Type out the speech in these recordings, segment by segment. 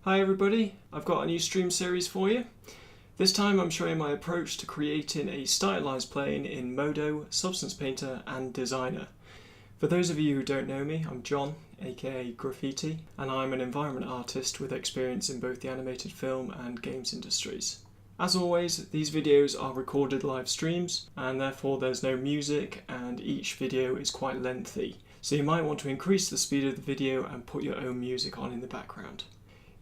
Hi everybody, I've got a new stream series for you. This time I'm showing my approach to creating a stylized plane in Modo, Substance Painter and Designer. For those of you who don't know me, I'm John, aka Graffiti, and I'm an environment artist with experience in both the animated film and games industries. As always, these videos are recorded live streams and therefore there's no music and each video is quite lengthy, so you might want to increase the speed of the video and put your own music on in the background.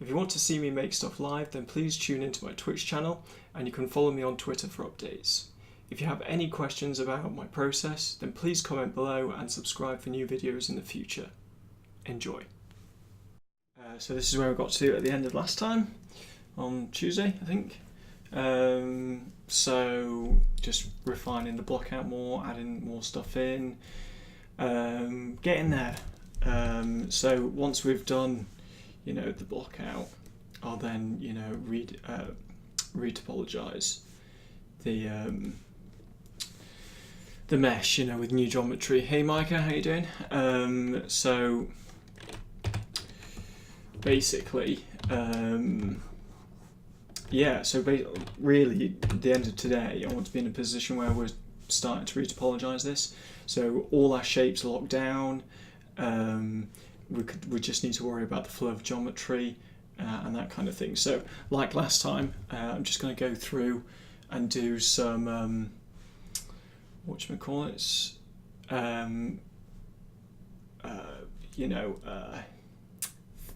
If you want to see me make stuff live, then please tune into my Twitch channel and you can follow me on Twitter for updates. If you have any questions about my process, then please comment below and subscribe for new videos in the future. Enjoy. So this is where we got to at the end of last time, on Tuesday I think. So just refining the block out more, adding more stuff in, getting there. So once we've done the block out, I'll then retopologize the mesh with new geometry. Hey Micah, how you doing? So basically really at the end of today I want to be in a position where we're starting to retopologize this, so all our shapes are locked down. We just need to worry about the flow of geometry and that kind of thing. So like last time, I'm just going to go through and do some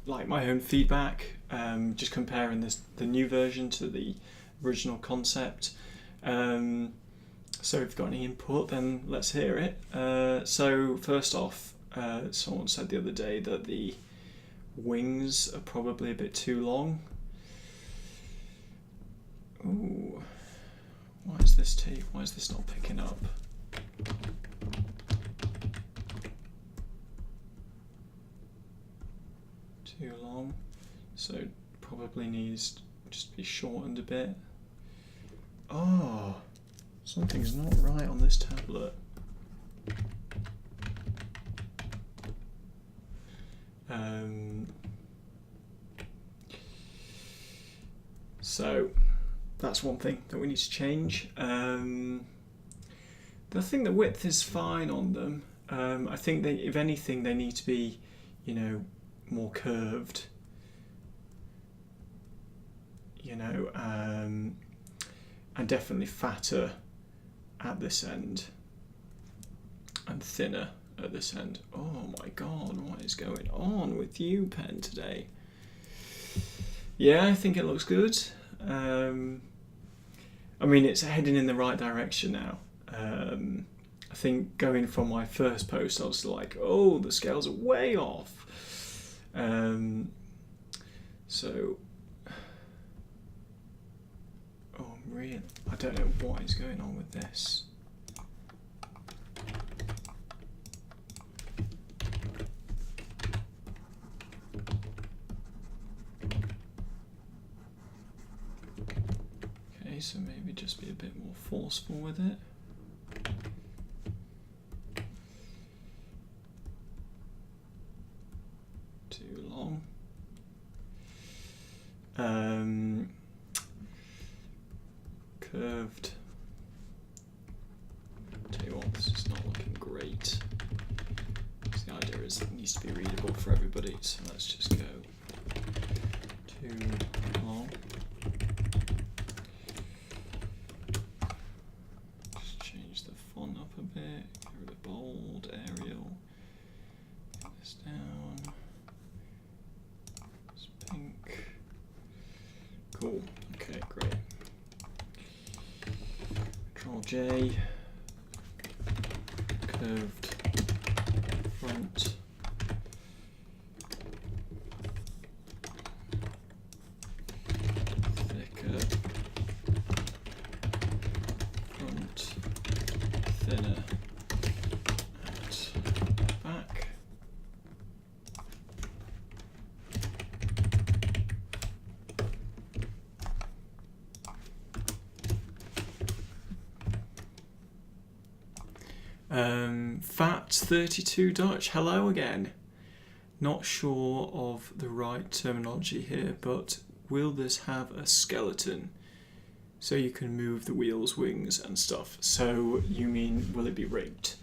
like my own feedback, just comparing the new version to the original concept. So if you've got any input, then let's hear it. So first off, someone said the other day that the wings are probably a bit too long. Ooh, why is this not picking up? Too long, so it probably needs just to be shortened a bit. Oh, something's not right on this tablet. So that's one thing that we need to change. I think the width is fine on them. I think if anything, they need to be, more curved. And definitely fatter at this end and thinner at this end. Oh my god, what is going on with you, pen, today? Yeah, I think it looks good. I mean, it's heading in the right direction now. I think going from my first post, I was like, oh, the scales are way off. I don't know what is going on with this. Okay, so maybe just be a bit more forceful with it. Too long. Curved. Tell you what, this is not looking great. The idea is it needs to be readable for everybody, so let's just go too long. Just change the font up a bit, get rid of bold, Arial, get this down. It's pink. Cool, okay, great. Control J, curved front, thicker front, thinner at back. Fat32 Dutch, hello again. Not sure of the right terminology here, but will this have a skeleton? So you can move the wheels, wings and stuff. So you mean, will it be rigged?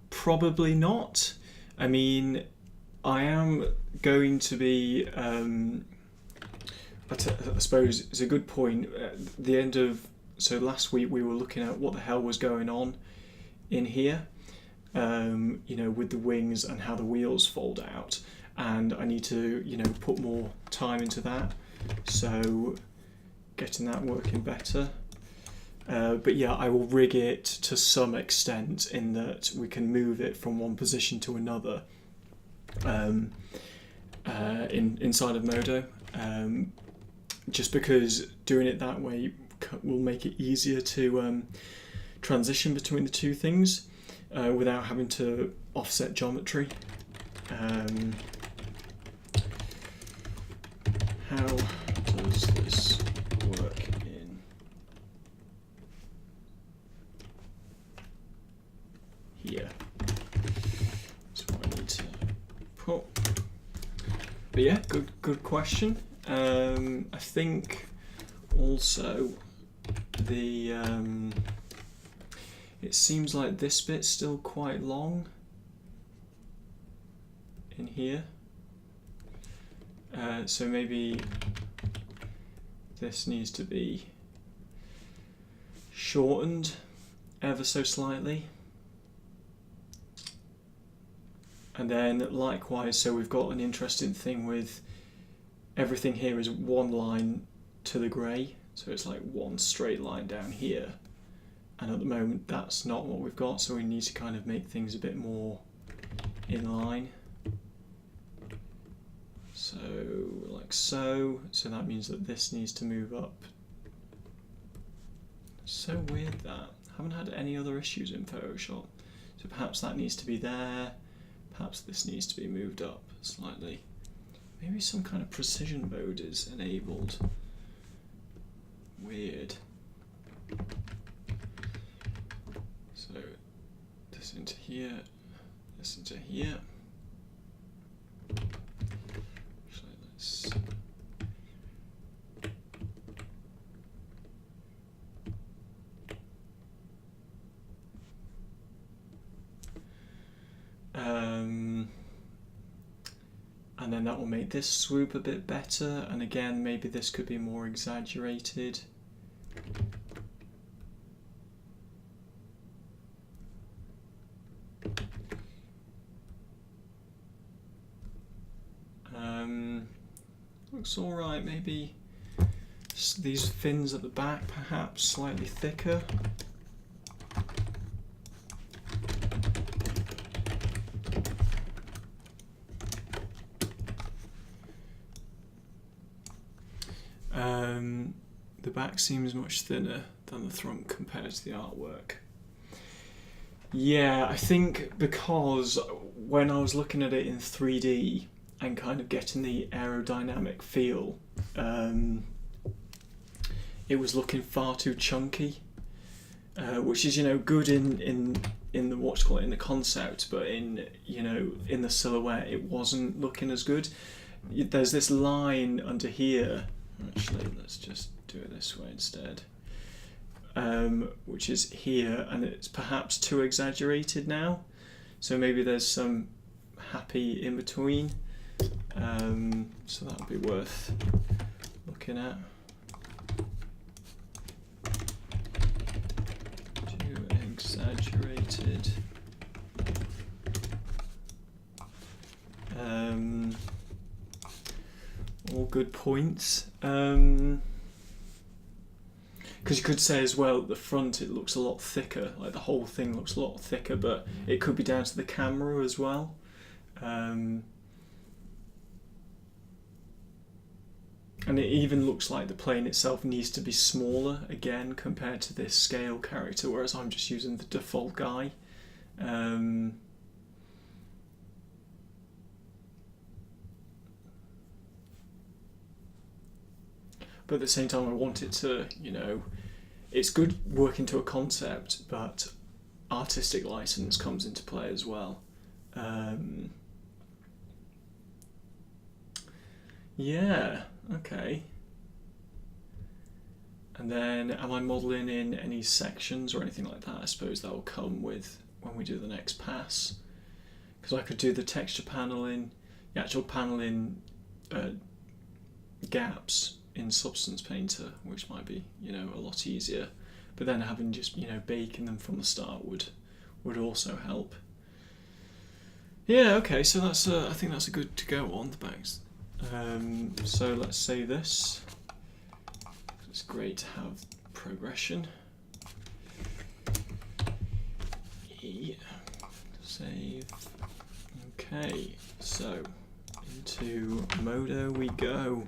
Probably not. I mean, I am going to be, I suppose it's a good point. At the end of, so last week we were looking at what the hell was going on in here, you know, with the wings and how the wheels fold out. And I need to, you know, put more time into that. So getting that working better. But yeah, I will rig it to some extent in that we can move it from one position to another inside of Modo. Just because doing it that way will make it easier to transition between the two things without having to offset geometry. How does this work in here? That's what I need to put. But yeah, good question. I think also the it seems like this bit's still quite long in here. So maybe this needs to be shortened ever so slightly. And then likewise, so we've got an interesting thing with everything here is one line to the grey. So it's like one straight line down here. And at the moment that's not what we've got, so we need to kind of make things a bit more in line. So like so, so that means that this needs to move up. So weird that. I haven't had any other issues in Photoshop. So perhaps that needs to be there, perhaps this needs to be moved up slightly. Maybe some kind of precision mode is enabled. Weird. So this into here, this into here. Actually, let's and then that will make this swoop a bit better, and again maybe this could be more exaggerated. Looks alright, maybe these fins at the back perhaps slightly thicker. The back seems much thinner than the front compared to the artwork. Yeah, I think because when I was looking at it in 3D and kind of getting the aerodynamic feel, it was looking far too chunky, which is, you know, good in the what's called in the concept, but in, you know, in the silhouette it wasn't looking as good. There's this line under here. Actually, let's just do it this way instead. Which is here, and it's perhaps too exaggerated now. So maybe there's some happy in between. So that would be worth looking at. Too exaggerated. All good points. Because you could say as well at the front it looks a lot thicker, like the whole thing looks a lot thicker, but it could be down to the camera as well. And it even looks like the plane itself needs to be smaller again compared to this scale character, whereas I'm just using the default guy. But at the same time I want it to, you know, it's good working to a concept, but artistic license comes into play as well. Yeah, okay. And then am I modelling in any sections or anything like that? I suppose that will come with when we do the next pass. Because I could do the texture paneling, the actual paneling gaps in Substance Painter, which might be, you know, a lot easier. But then having just, you know, baking them from the start would also help. Yeah, okay, so that's I think that's a good to go on the backs. So let's say this. It's great to have progression. Yeah. Save. Okay, so into Modo we go.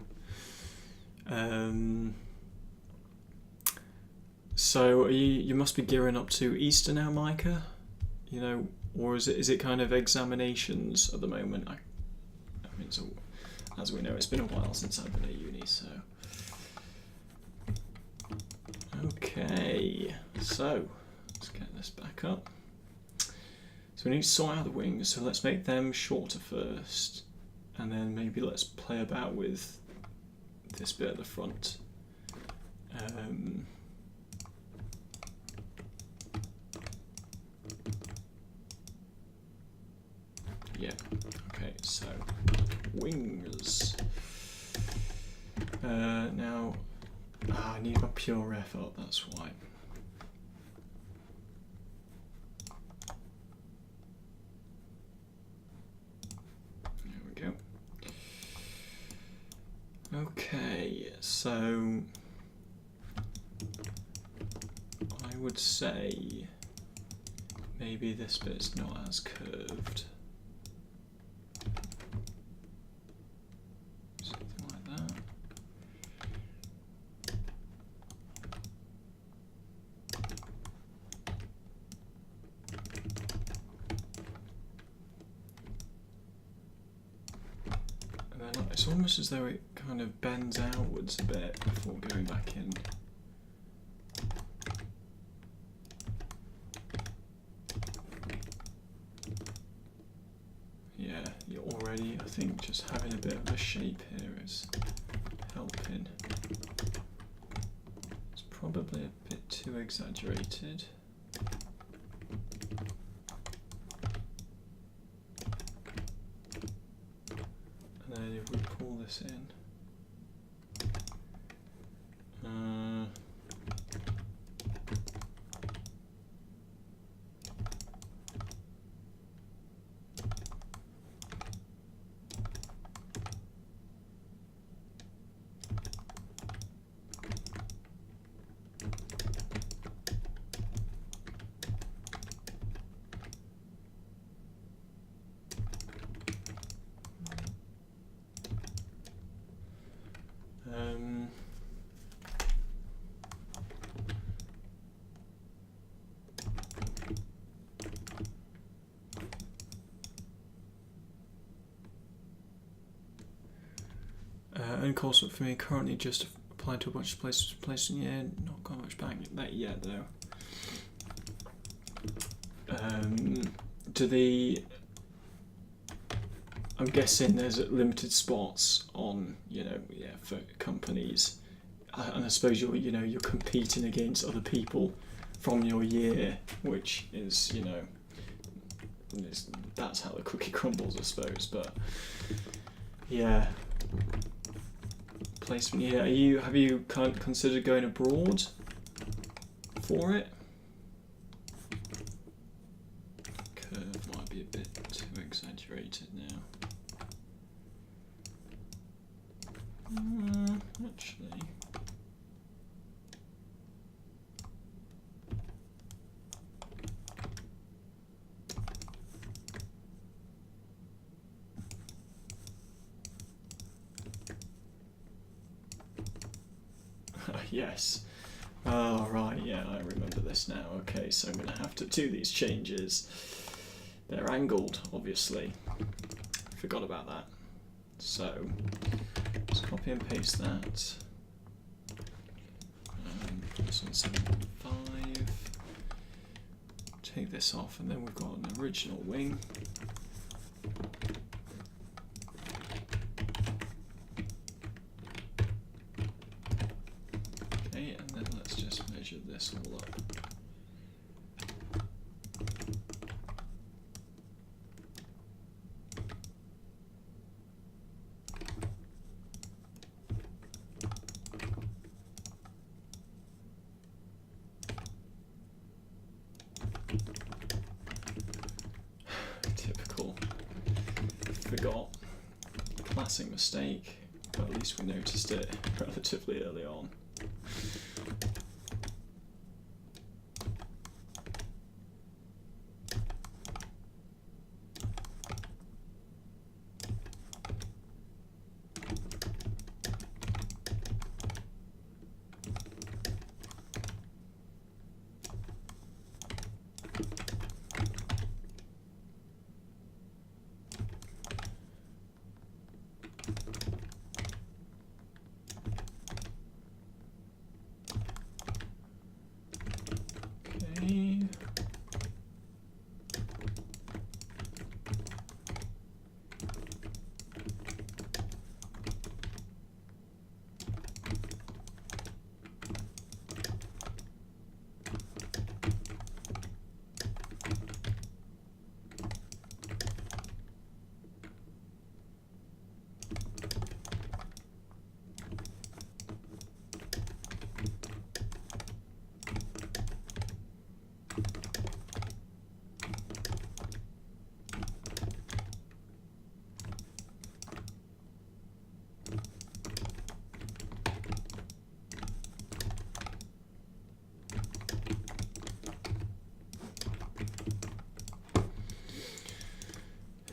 So you must be gearing up to Easter now, Micah. You know, or is it kind of examinations at the moment? I mean, so as we know, it's been a while since I've been at uni, so. Okay, so let's get this back up. So we need to sort out the wings, so let's make them shorter first, and then maybe let's play about with this bit at the front. Yeah, okay, so wings. Now, I need my pure ref up, that's why. There we go. Okay, so I would say maybe this bit's not as curved. Something like that. And then it's almost as though it kind of bends outwards a bit before going back in. Yeah, you're already, I think, just having a bit of a shape here is helping. It's probably a bit too exaggerated. And then if we pull this in, and course for me currently just applied to a bunch of places, placing yeah, not got much back that yet though. I'm guessing there's limited spots on, you know, yeah, for companies, and I suppose you're competing against other people from your year, which is, you know, that's how the cookie crumbles, I suppose. But yeah, placement. Yeah, have you considered going abroad for it? Curve might be a bit too exaggerated now. Actually. Yes. Oh, right, yeah, I remember this now. Okay, so I'm going to have to do these changes. They're angled, obviously. Forgot about that. So, just copy and paste that. This one's 7.5. Take this off, and then we've got an original wing. measure this all up. Typical. Forgot. Classic mistake, but at least we noticed it relatively early on.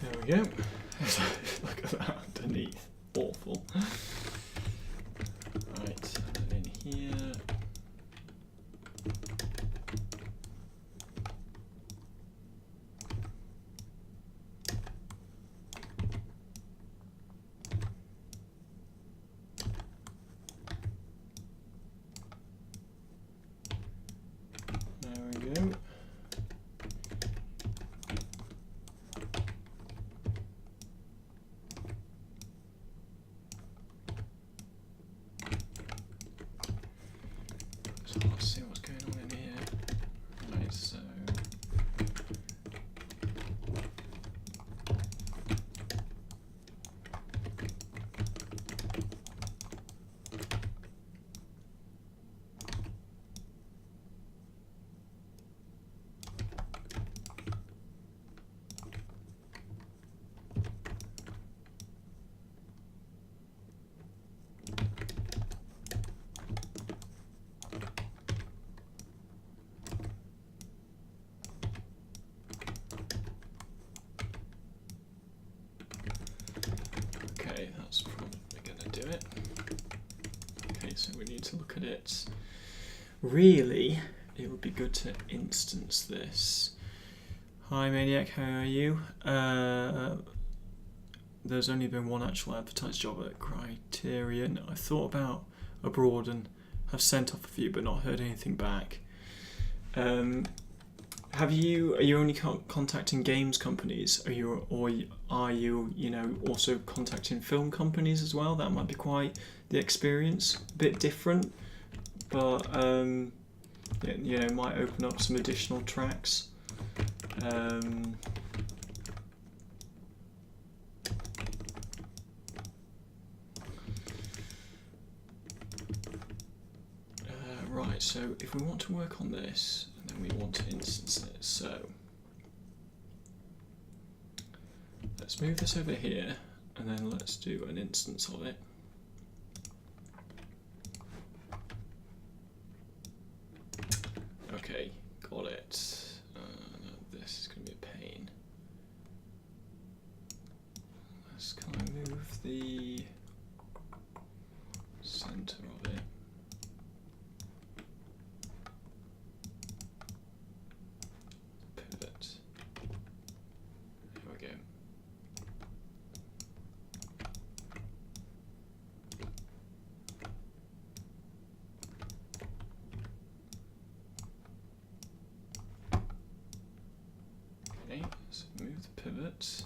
There we go. Look at that underneath. Awful. Right, and then in here. There we go. So let's see what's going on in here. Right, so okay, that's probably going to do it. Okay, so we need to look at it. Really, it would be good to instance this. Hi Maniac, how are you? There's only been one actual advertised job at Criterion. I thought about abroad and have sent off a few but not heard anything back. Are you only contacting games companies? Are you also contacting film companies as well? That might be quite the experience. A bit different, but might open up some additional tracks. Right, so if we want to work on this, and then we want to instance it, so let's move this over here, and then let's do an instance of it. Okay, got it. This is going to be a pain. Let's kind of move the center of it. Pivot. There we go. Okay, so move the pivot.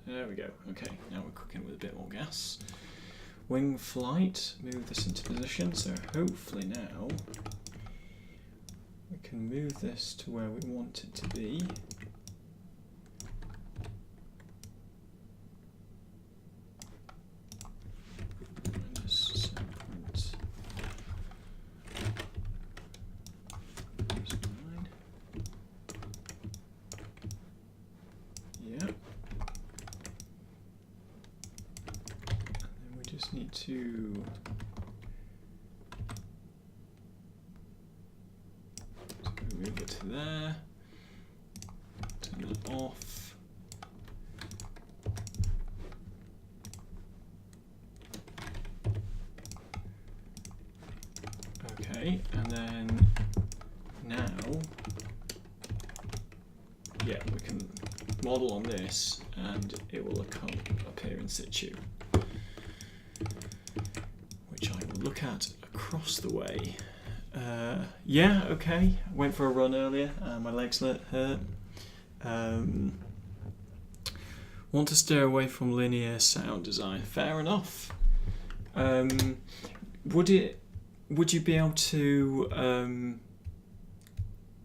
There we go. Okay, now we're cooking with a bit more gas. Wing flight, move this into position, so hopefully now we can move this to where we want it to be. Need to move it to there, turn that off. Okay, and then now, yeah, we can model on this and it will appear in situ, which I will look at across the way. Yeah, okay. Went for a run earlier. My legs hurt. Want to steer away from linear sound design. Fair enough. Would you be able to,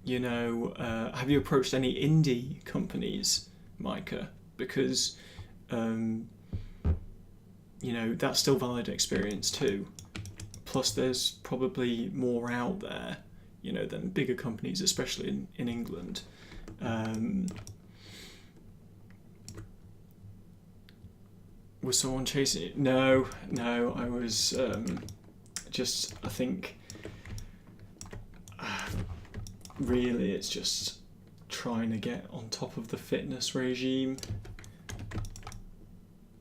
have you approached any indie companies, Micah? Because that's still valid experience too. Plus there's probably more out there, than bigger companies, especially in England. Was someone chasing it? No, I was I think really it's just trying to get on top of the fitness regime.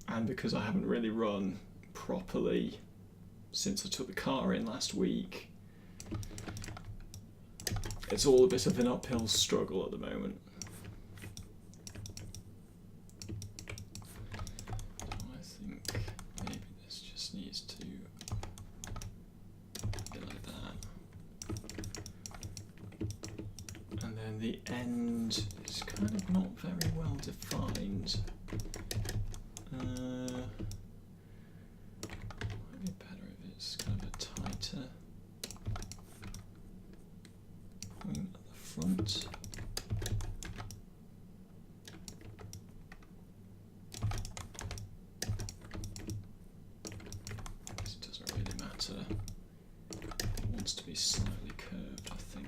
And because I haven't really run properly since I took the car in last week, it's all a bit of an uphill struggle at the moment. So I think maybe this just needs to be like that. And then the end is kind of not very well defined. Might be better if it's kind of a tighter wing at the front. This doesn't really matter. It wants to be slightly curved, I think.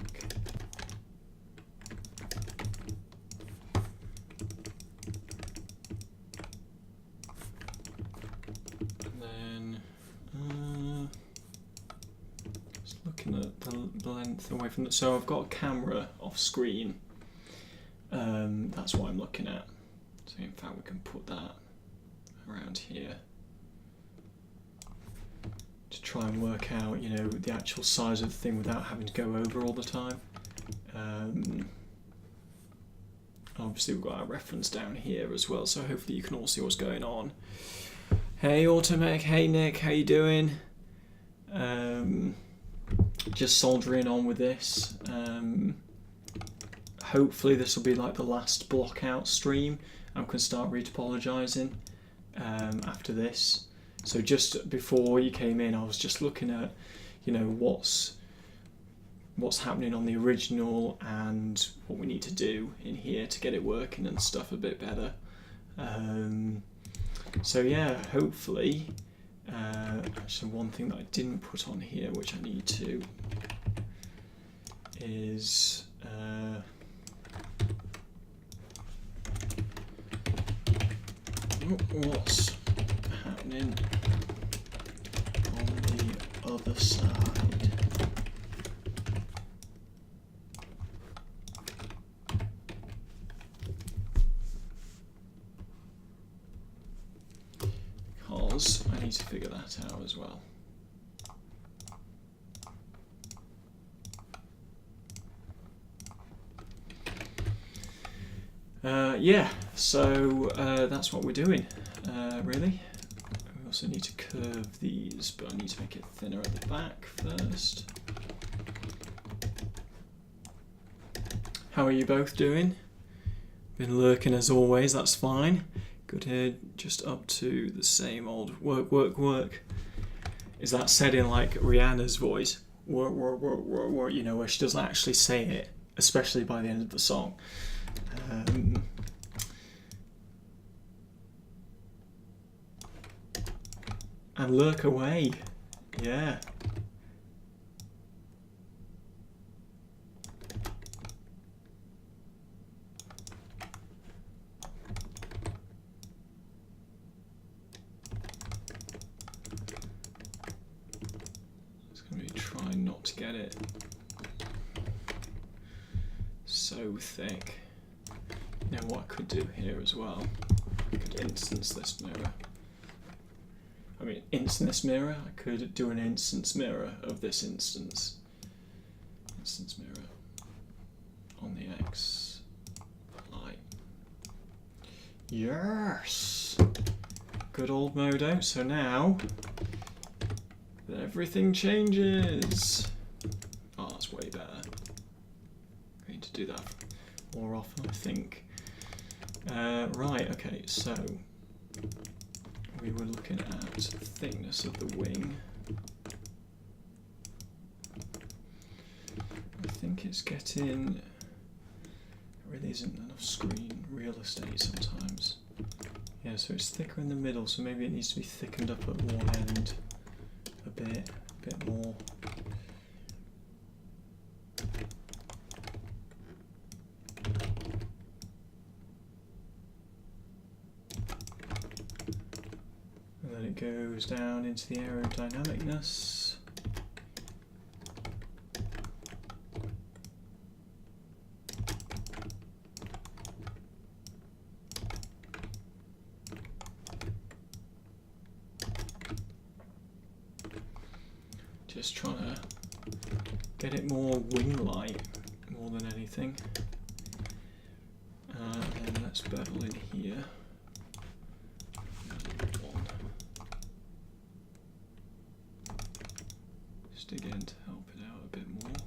The length away from it. So I've got a camera off screen. That's what I'm looking at. So in fact we can put that around here to try and work out, the actual size of the thing without having to go over all the time. Obviously we've got our reference down here as well, so hopefully you can all see what's going on. Hey Automech, hey Nick, how you doing? Just soldering on with this. Hopefully this will be like the last block out stream. I can start retopologizing after this. So just before you came in, I was just looking at, what's happening on the original and what we need to do in here to get it working and stuff a bit better. So yeah, hopefully. Actually, one thing that I didn't put on here, which I need to, is what's happening on the other side. Because I need to figure that out as well. Yeah, so that's what we're doing, really. We also need to curve these, but I need to make it thinner at the back first. How are you both doing? Been lurking as always, that's fine. Good here, just up to the same old work, work, work. Is that said in like Rihanna's voice? Work, work, work, work, work, you know, where she doesn't actually say it, especially by the end of the song. And lurk away, yeah. Not to get it so thick. You know what I could do here as well? I could instance this mirror. I mean, instance this mirror. I could do an instance mirror of this instance. Instance mirror on the X light. Yes! Good old Modo. So now everything changes. Oh, that's way better. I need to do that more often, I think. Right, okay, so we were looking at thickness of the wing. I think it's getting... There really isn't enough screen real estate sometimes. Yeah, so it's thicker in the middle, so maybe it needs to be thickened up at one end a bit more. And then it goes down into the aerodynamicness. Just trying to get it more wing-like, more than anything. And then let's bevel in here. Just again to help it out a bit more.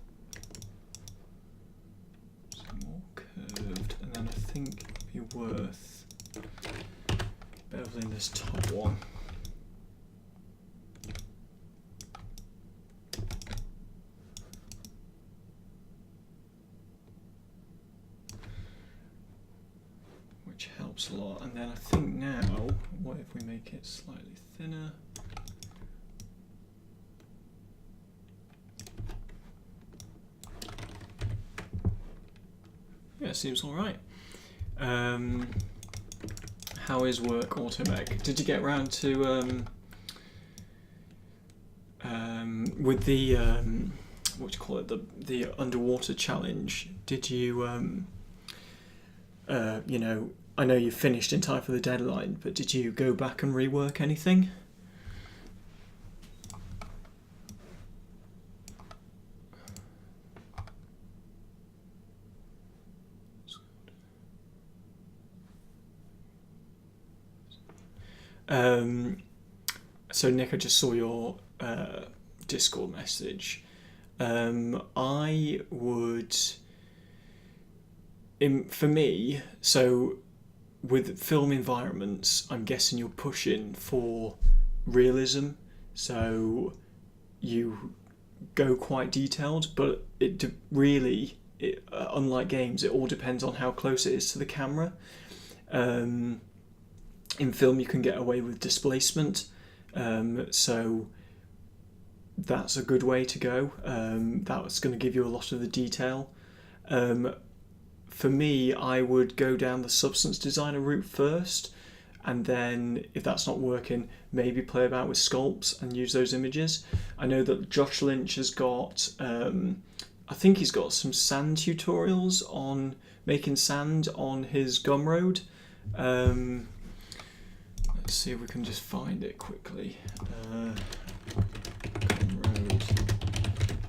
Some more curved, and then I think it'd be worth beveling this top one. Which helps a lot, and then I think now, what if we make it slightly thinner? Yeah, seems alright. How is work, Automech? Did you get round to with the what do you call it, the underwater challenge? Did you you know, I know you finished in time for the deadline, but did you go back and rework anything? So Nick, I just saw your Discord message. I would, for me, so with film environments, I'm guessing you're pushing for realism, so you go quite detailed, but it really, unlike games, it all depends on how close it is to the camera. In film, you can get away with displacement, so that's a good way to go. That's going to give you a lot of the detail. For me, I would go down the substance designer route first, and then if that's not working, maybe play about with sculpts and use those images. I know that Josh Lynch has got, I think he's got some sand tutorials on making sand on his Gumroad. Let's see if we can just find it quickly. Gumroad,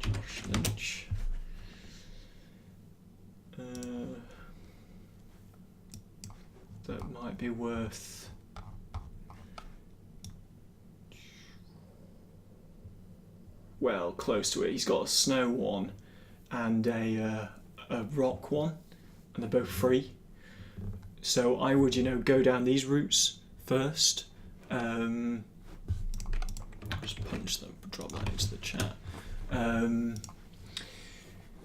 Josh Lynch. That might be worth. Well, close to it. He's got a snow one and a rock one, and they're both free. So I would, go down these routes first. Just punch them, drop that into the chat.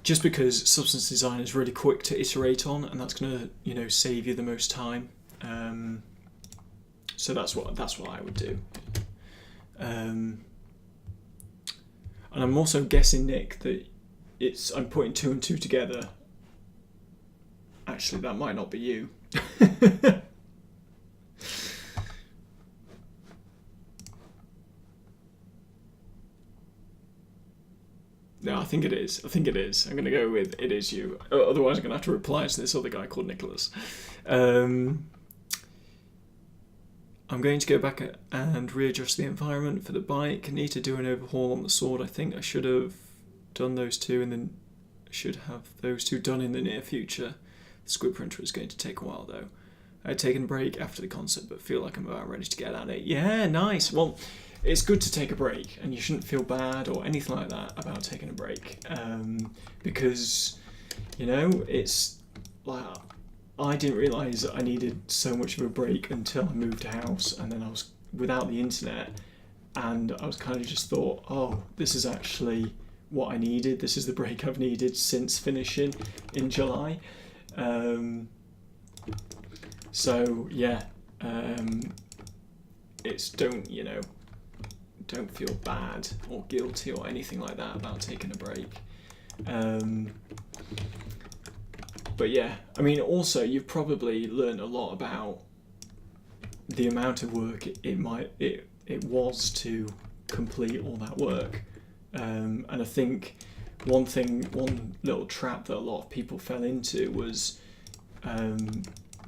Just because Substance Design is really quick to iterate on, and that's going to, save you the most time. So that's what I would do. And I'm also guessing, Nick, that I'm putting 2 and 2 together. Actually, that might not be you. No, I think it is. I'm going to go with it is you. Otherwise, I'm going to have to reply to this other guy called Nicholas. I'm going to go back and readjust the environment for the bike. I need to do an overhaul on the sword. I think I should have done those two, and then I should have those two done in the near future. The squid printer is going to take a while, though. I'd taken a break after the concert, but feel like I'm about ready to get at it. Yeah, nice. Well, it's good to take a break, and you shouldn't feel bad or anything like that about taking a break, because, it's like I didn't realise that I needed so much of a break until I moved house, and then I was without the internet, and I was kind of just thought, oh, this is actually what I needed. This is the break I've needed since finishing in July. So yeah, it's don't feel bad or guilty or anything like that about taking a break. But yeah, I mean, also you've probably learned a lot about the amount of work it was to complete all that work. And I think one little trap that a lot of people fell into was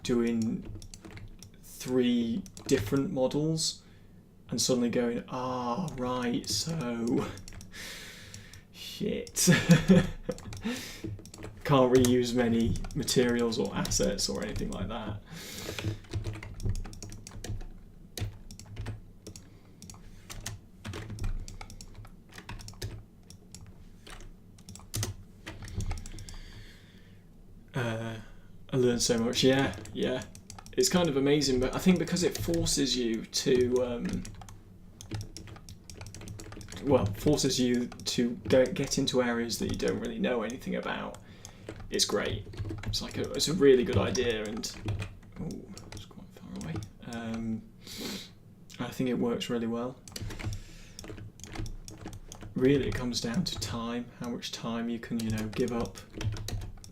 doing 3 different models and suddenly going, right, so shit. Can't reuse many materials or assets or anything like that. I learned so much. Yeah. It's kind of amazing, but I think because it forces you to get into areas that you don't really know anything about. It's great. It's a really good idea, and it's quite far away. I think it works really well. Really, it comes down to time, how much time you can, give up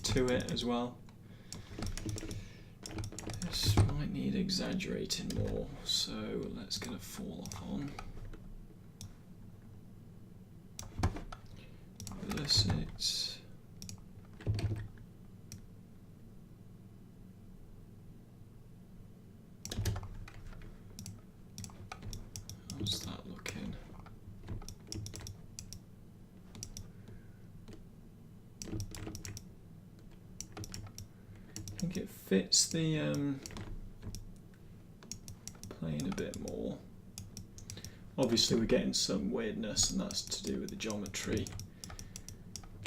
to it as well. This might need exaggerating more, so let's get a fall off on. Reverse it. How's that looking? I think it fits the plane a bit more. Obviously we're getting some weirdness, and that's to do with the geometry.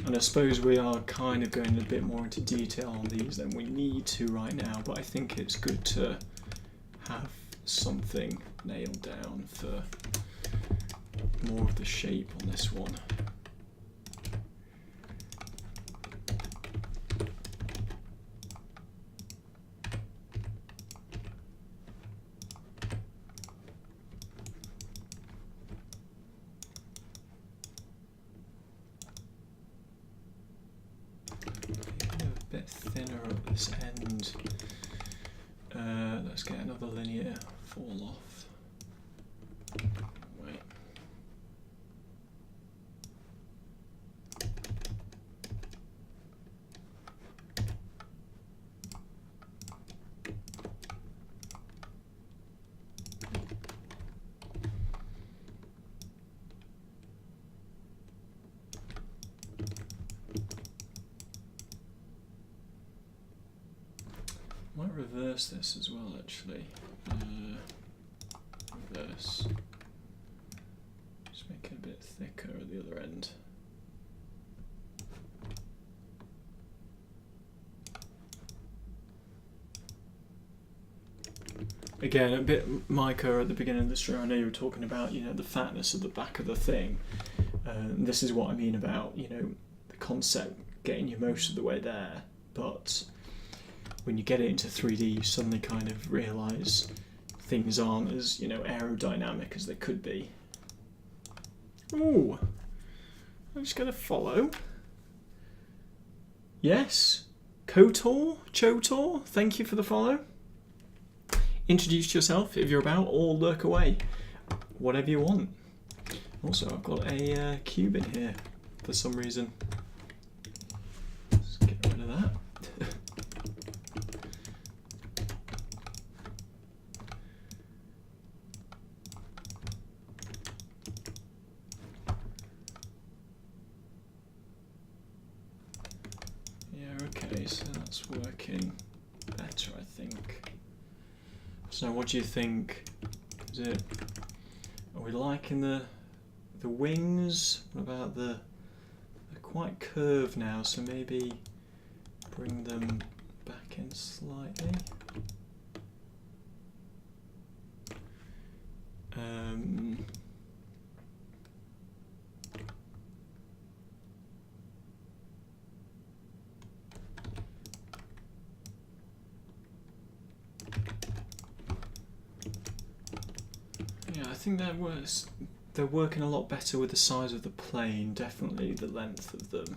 And I suppose we are kind of going a bit more into detail on these than we need to right now, but I think it's good to have something nailed down for more of the shape on this one. A bit thinner at this end. Let's get another linear fall off. Wait. Might reverse this as well, actually. Reverse. Just make it a bit thicker at the other end. again, a bit Micah at the beginning of the stream. I know you were talking about, you know, the fatness of the back of the thing. This is what I mean about, you know, the concept getting you most of the way there, but when you get it into 3D, you suddenly kind of realise things aren't as, you know, aerodynamic as they could be. Ooh, I'm just going to follow. Yes, Kotor, Chotor, thank you for the follow. Introduce yourself if you're about, or lurk away, whatever you want. Also, I've got a cube in here for some reason. Let's get rid of that. Yeah, okay, so that's working better, I think. So what do you think? Is it, are we liking the wings? What about they're quite curved now, so maybe bring them back in slightly. Yeah, I think that works. They're working a lot better with the size of the plane, definitely the length of them.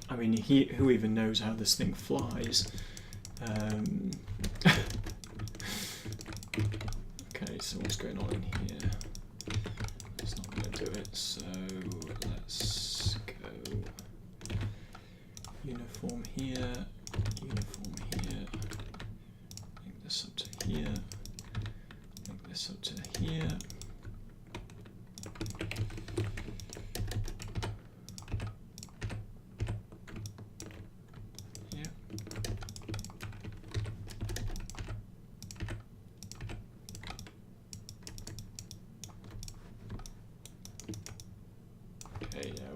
I mean, who even knows how this thing flies? Okay, so what's going on in here? It's not going to do it, so let's go uniform here, uniform here, link this up to here, link this up to here.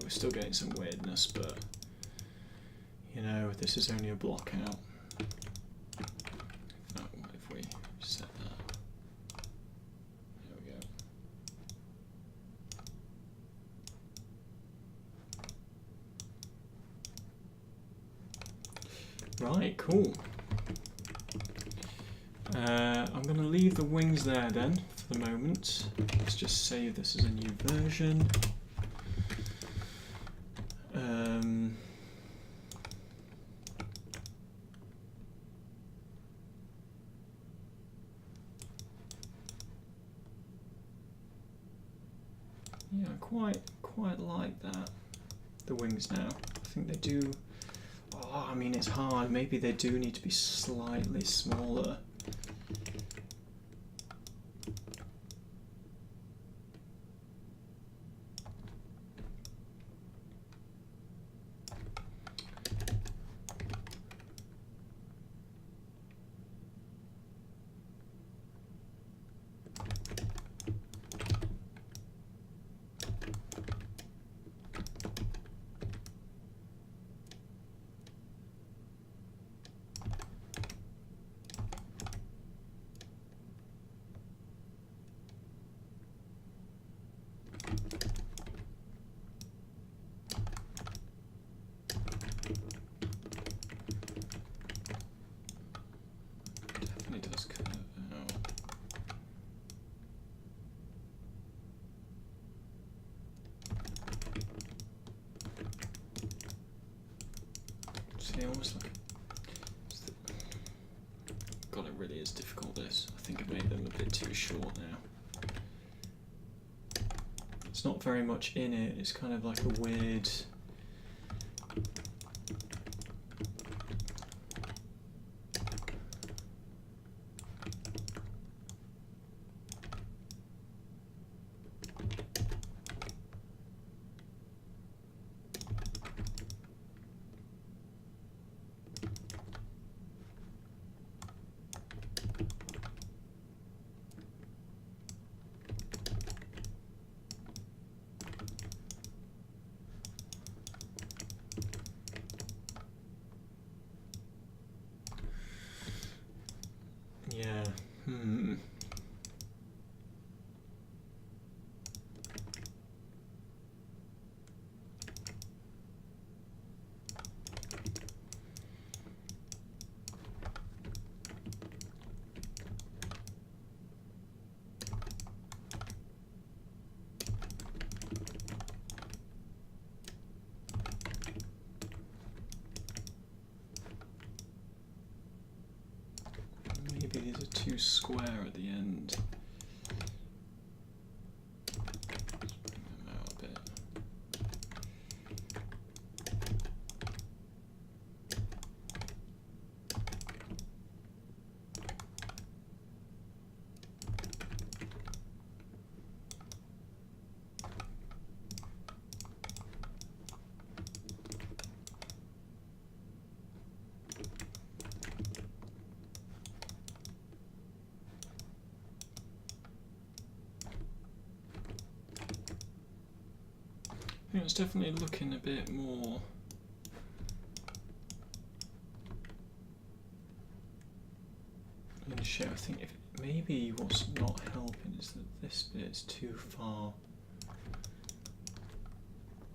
Still getting some weirdness, but you know, this is only a block out. Oh, what if we set that? There we go. Right, cool. I'm going to leave the wings there then for the moment. Let's just save this as a new version. Yeah, quite like that. The wings now. I think they do. Oh, I mean, it's hard. Maybe they do need to be slightly smaller. Almost like God, it really is difficult this. I think I've made them a bit too short now. It's not very much in it, it's kind of like a weird maybe these are too square at the end. Let's bring them out a bit. I think it's definitely looking a bit more in shape. I think if maybe what's not helping is that this bit is too far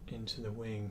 into the wing.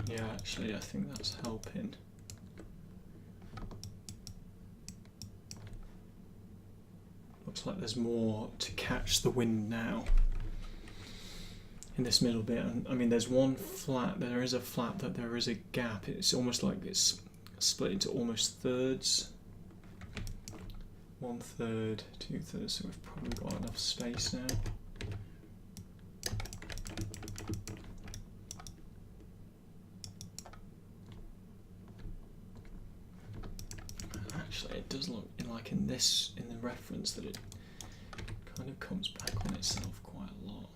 Yeah, actually, I think that's helping. Looks like there's more to catch the wind now in this middle bit. And I mean, there's one flap, there is a flap that there is a gap. It's almost like it's split into almost thirds. 1/3, 2/3, so we've probably got enough space now. Actually, it does look like in the reference that it kind of comes back on itself quite a lot.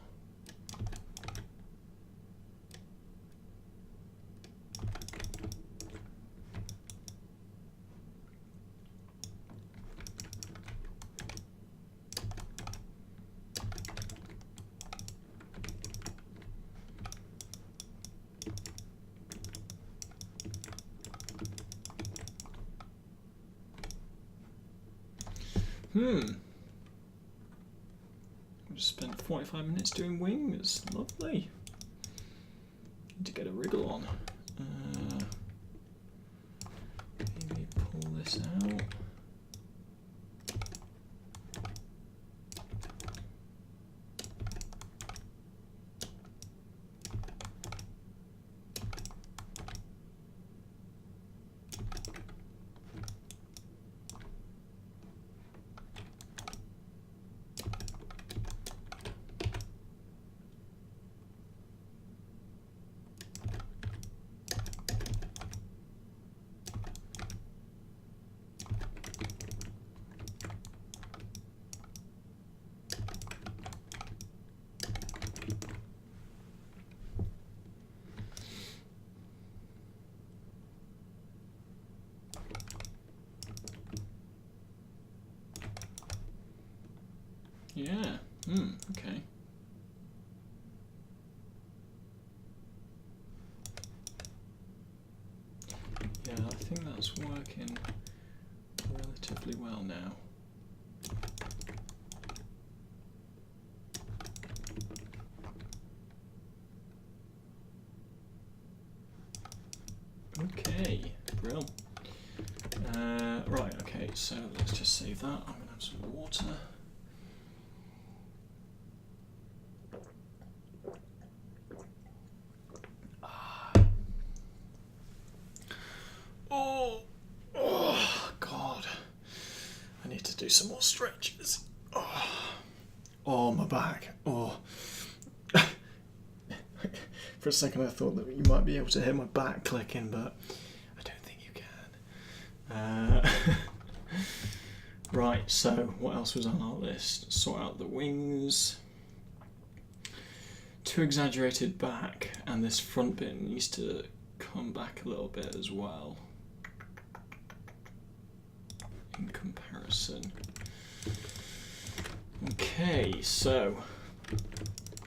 We just spent 45 minutes doing wings. Lovely. Need to get a wriggle on. Maybe pull this out. Yeah, okay. Yeah, I think that's working relatively well now. Okay, brilliant. Right, okay, so let's just save that. I'm going to have some water. Oh, God. I need to do some more stretches. Oh, my back. Oh. For a second I thought that you might be able to hear my back clicking, but I don't think you can. Right, so what else was on our list? Sort out the wings. Too exaggerated back, and this front bit needs to come back a little bit as well in comparison. Okay, so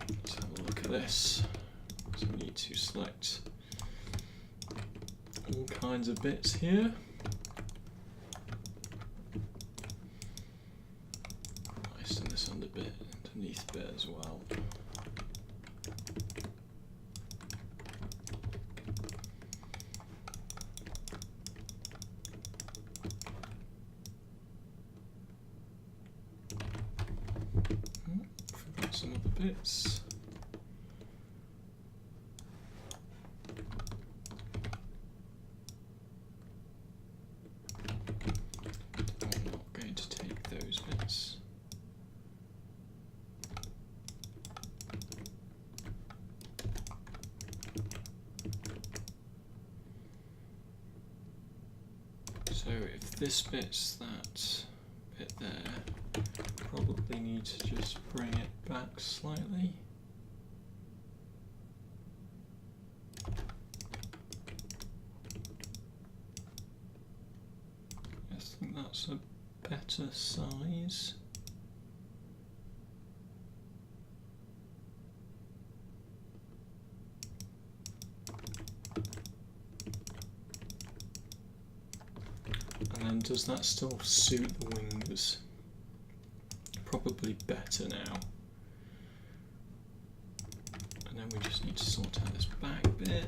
let's have a look at this. So we need to select all kinds of bits here. Nice, and this underneath bit as well. Forgot some other bits. So if this bit's that bit there, probably need to just bring it back slightly. I think that's a better size. And then does that still suit the wings? Probably better now. And then we just need to sort out this back bit.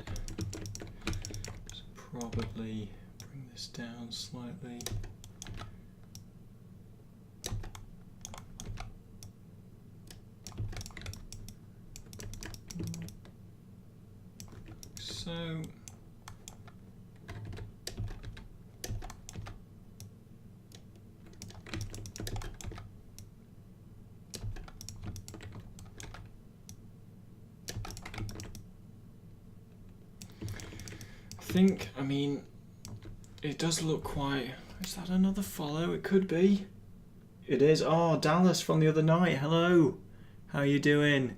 So probably bring this down slightly. So I mean, it does look quite... Is that another follow? It could be. It is. Oh, Dallas from the other night. Hello. How you doing?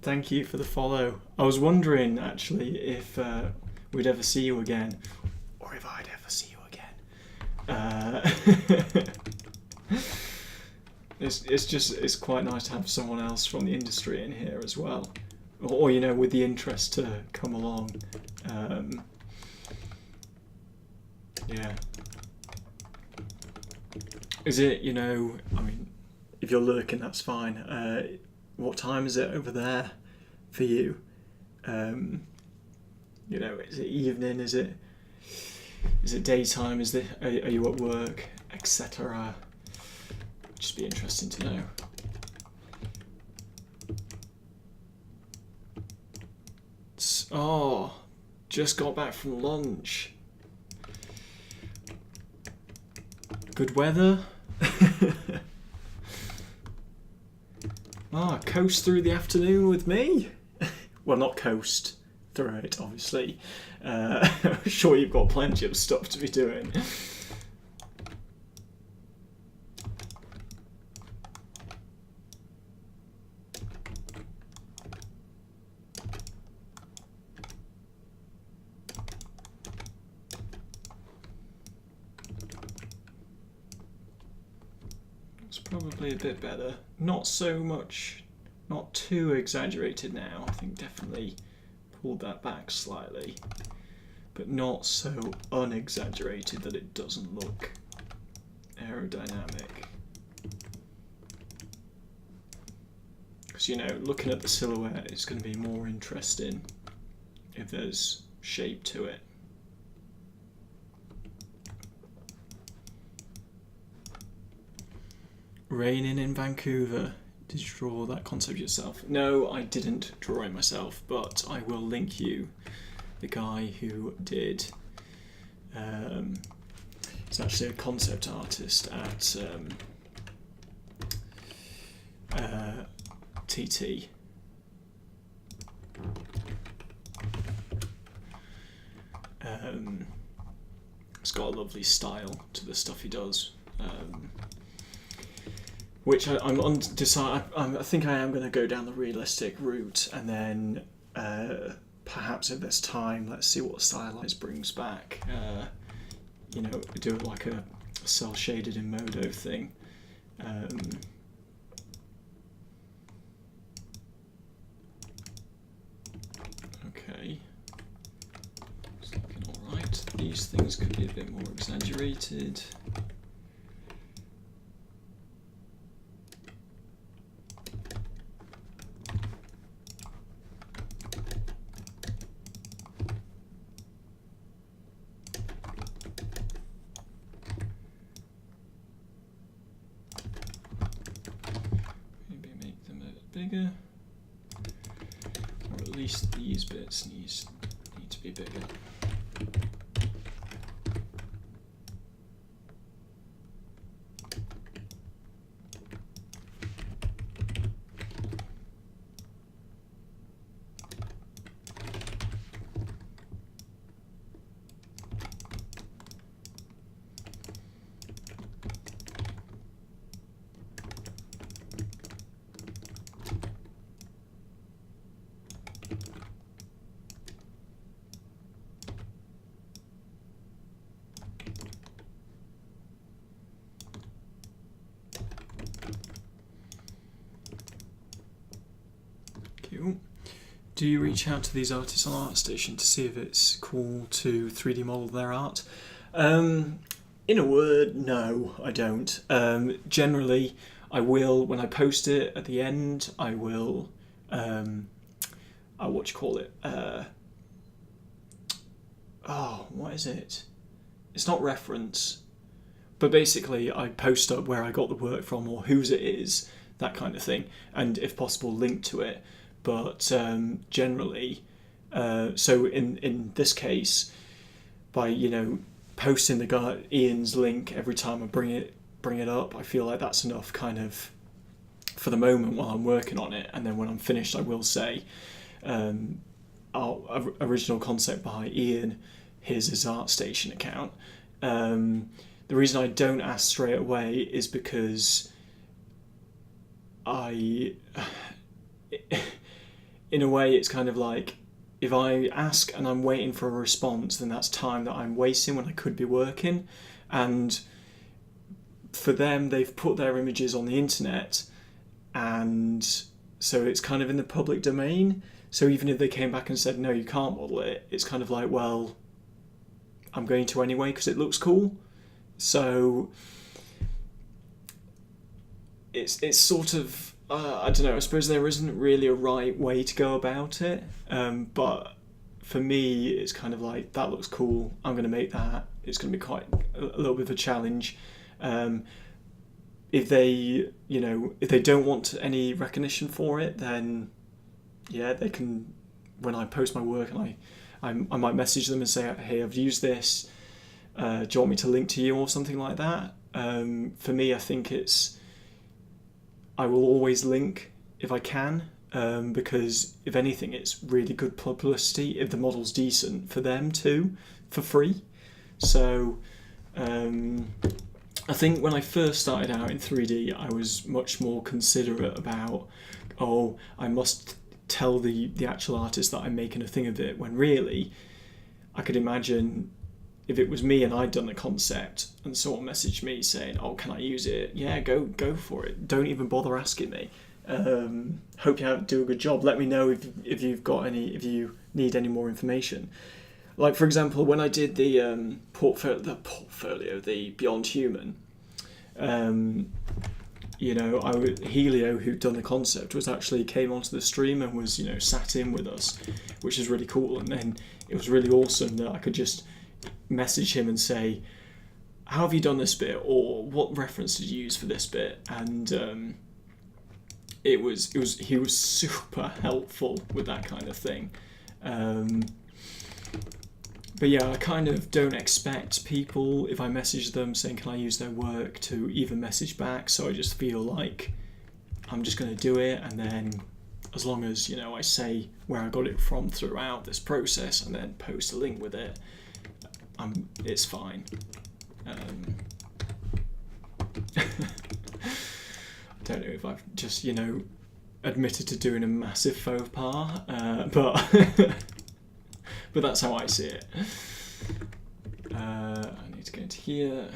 Thank you for the follow. I was wondering, actually, if we'd ever see you again. Or if I'd ever see you again. It's quite nice to have someone else from the industry in here as well. Or, you know, with the interest to come along. Yeah. Is it, you know, I mean, if you're lurking, that's fine. What time is it over there for you? You know, is it evening? Is it daytime? Are you at work, etc.? Just be interesting to know. Oh, just got back from lunch. Good weather. Coast through the afternoon with me. Well, not coast through it, obviously. I'm sure you've got plenty of stuff to be doing. Probably a bit better. Not so much, not too exaggerated now. I think definitely pulled that back slightly, but not so unexaggerated that it doesn't look aerodynamic. Because, you know, looking at the silhouette, it's going to be more interesting if there's shape to it. Raining in Vancouver. Did you draw that concept yourself? No, I didn't draw it myself, but I will link you the guy who did. He's actually a concept artist at TT. He's got a lovely style to the stuff he does. Which I'm undecided. I think I am going to go down the realistic route, and then perhaps if there's time, let's see what Stylized brings back. You know, do like a cell shaded in Modo thing. Okay. these things could be a bit more exaggerated. Maybe make them a bit bigger, or at least these bits need to be bigger. Do you reach out to these artists on ArtStation to see if it's cool to 3D model their art? In a word, no, I don't. Generally, I will, when I post it at the end, I will, what is it? It's not reference, but basically I post up where I got the work from or whose it is, that kind of thing, and if possible link to it. But generally, so in this case, by posting the guy Ian's link every time I bring it up, I feel like that's enough kind of for the moment while I'm working on it. And then when I'm finished, I will say, original concept by Ian, here's his ArtStation account. The reason I don't ask straight away is because in a way, it's kind of like, if I ask and I'm waiting for a response, then that's time that I'm wasting when I could be working. And for them, they've put their images on the internet, and so it's kind of in the public domain. So even if they came back and said, no, you can't model it, it's kind of like, well, I'm going to anyway because it looks cool. So it's sort of, I don't know, I suppose there isn't really a right way to go about it, but for me it's kind of like, that looks cool, I'm going to make that. It's going to be quite a little bit of a challenge. If they don't want any recognition for it, then yeah, they can, when I post my work, and I might message them and say, hey, I've used this, do you want me to link to you or something like that? For me, I think I will always link if I can, because if anything, it's really good publicity if the model's decent for them too, for free. So I think when I first started out in 3D, I was much more considerate about, I must tell the actual artist that I'm making a thing of it, when really I could imagine if it was me and I'd done the concept and someone messaged me saying, can I use it? Yeah, go for it. Don't even bother asking me. Hope you do a good job. Let me know if you need any more information. Like, for example, when I did the portfolio, the Beyond Human, Helio, who'd done the concept, came onto the stream and was, sat in with us, which is really cool. And then it was really awesome that I could just message him and say, how have you done this bit, or what reference did you use for this bit? And he was super helpful with that kind of thing. But yeah, I kind of don't expect people, if I message them saying can I use their work, to even message back. So I just feel like I'm just going to do it, and then as long as I say where I got it from throughout this process and then post a link with it, it's fine. I don't know if I've just, admitted to doing a massive faux pas, but but that's how I see it. I need to go into here.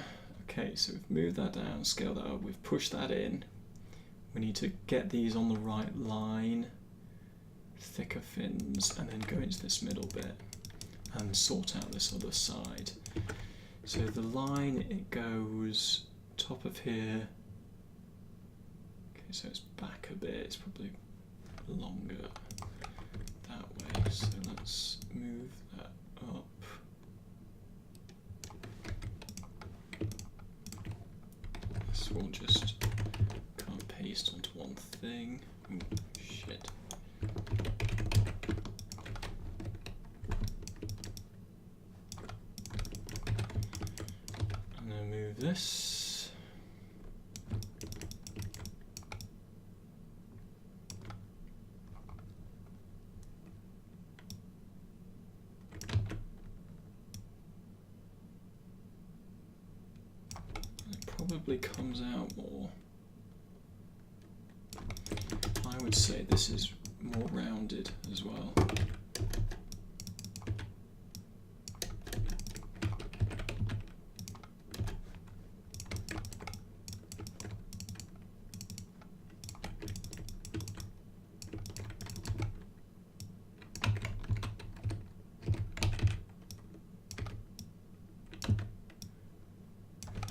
Okay, so we've moved that down, scaled that up, we've pushed that in. We need to get these on the right line, thicker fins, and then go into this middle bit. and sort out this other side. So the line, it goes top of here. Okay, so it's back a bit, it's probably longer that way. So let's move that up. This will just can't paste onto one thing. Ooh, shit. And then move this. It probably comes out more. I would say this is more rounded as well.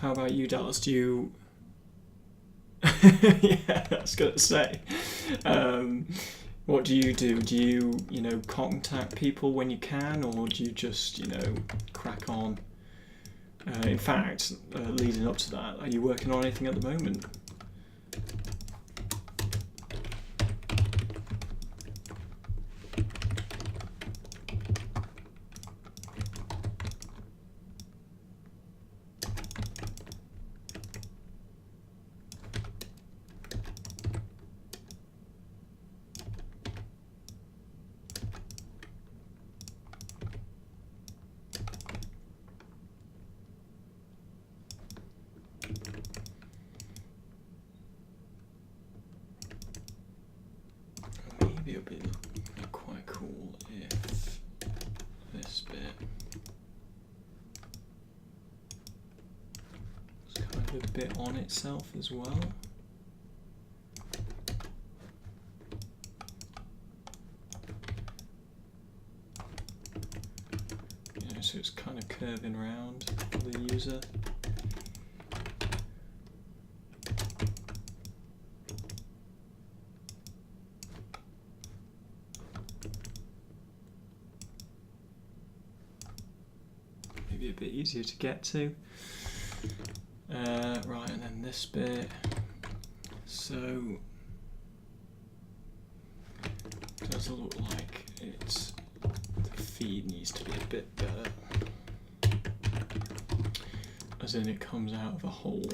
How about you, Dallas? Do you... yeah, I was gonna say. What do you do? Do you, contact people when you can, or do you just, crack on? In fact, leading up to that, are you working on anything at the moment? Maybe it'll be quite cool if this bit is kind of a bit on itself as well. So it's kind of curving around for the user. Maybe a bit easier to get to. Right, and then this bit. So it does look like it's the feed needs to be a bit better. As in it comes out of a hole.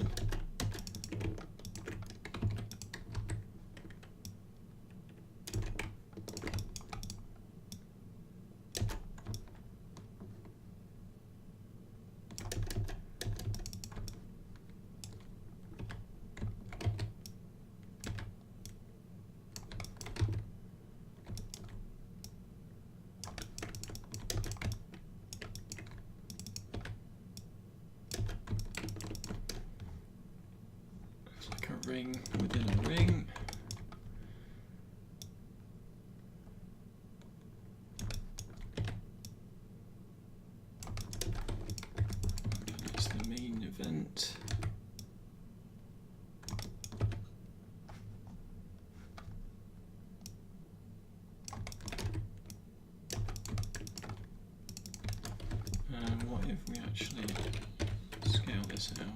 Ring within a ring. That's the main event. And what if we actually scale this out?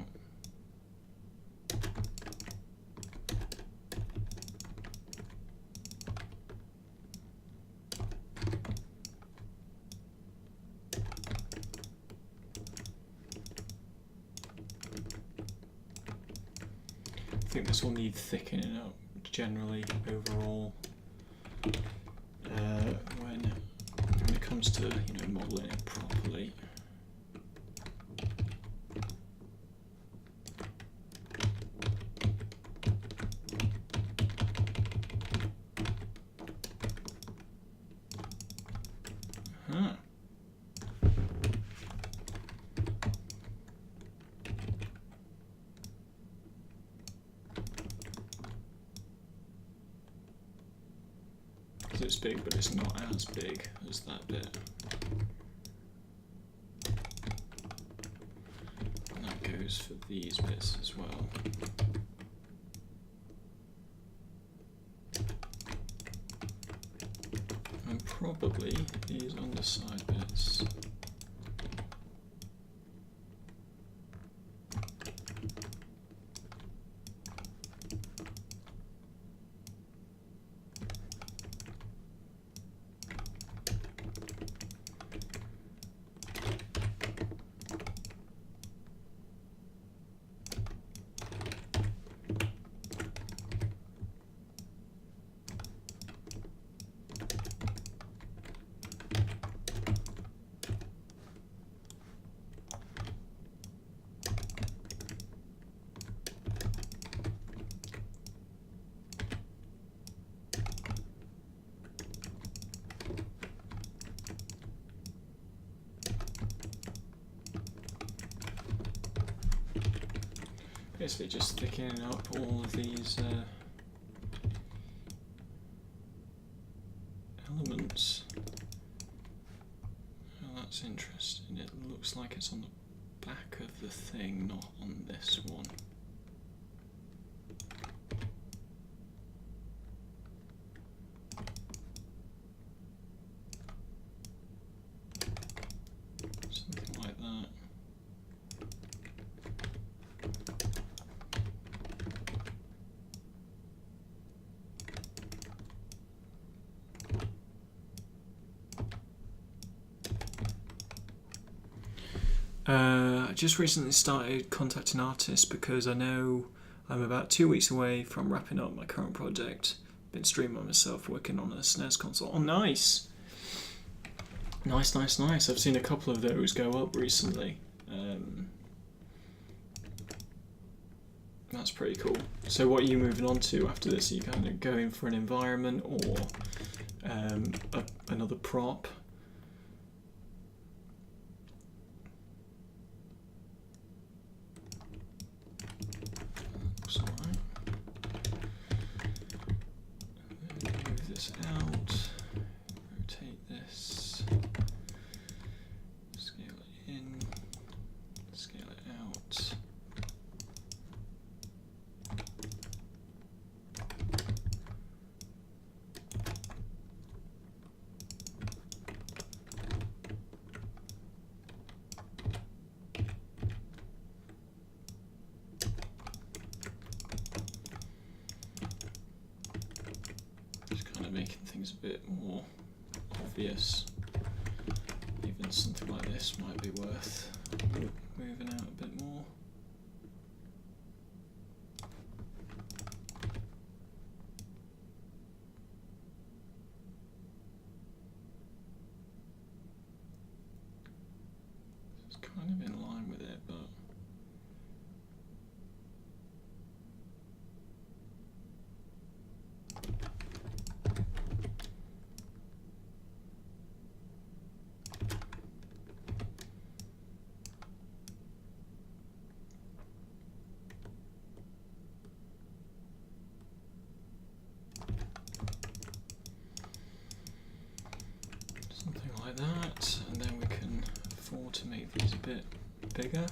I think this will need thickening up generally overall when it comes to modelling it properly. Huh. It's big, but it's not as big as that bit. these bits as well. And probably these underside bits. Basically just thickening up all of these elements. Oh, that's interesting. It looks like it's on the back of the thing, not on this one. Something like that. I just recently started contacting artists because I know I'm about 2 weeks away from wrapping up my current project. Been streaming by myself working on a SNES console. Oh, nice! Nice, nice, nice. I've seen a couple of those go up recently. That's pretty cool. So what are you moving on to after this? Are you kind of going for an environment or another prop? Looks alright. Move this out. Rotate this. Scale it in. Scale it out. Making things a bit more obvious. Even something like this might be worth moving out a bit more. It's kind of in line with it, but that, and then we can afford to make these a bit bigger.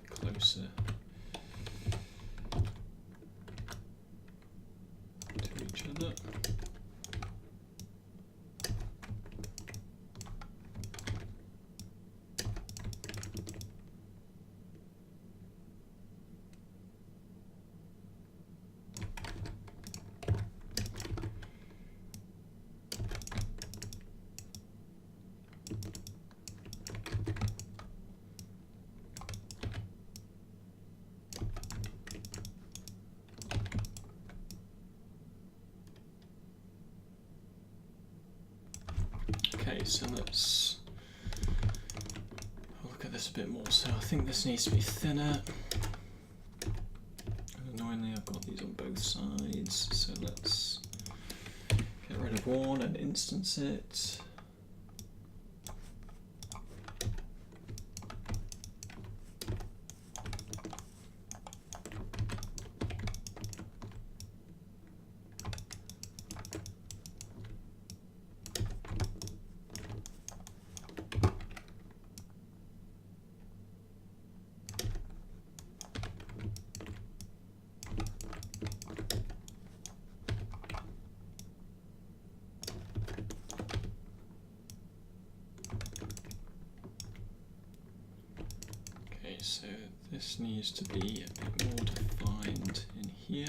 Closer to each other. Okay, so let's look at this a bit more. So I think this needs to be thinner. And annoyingly, I've got these on both sides. So let's get rid of one and instance it. So this needs to be a bit more defined in here.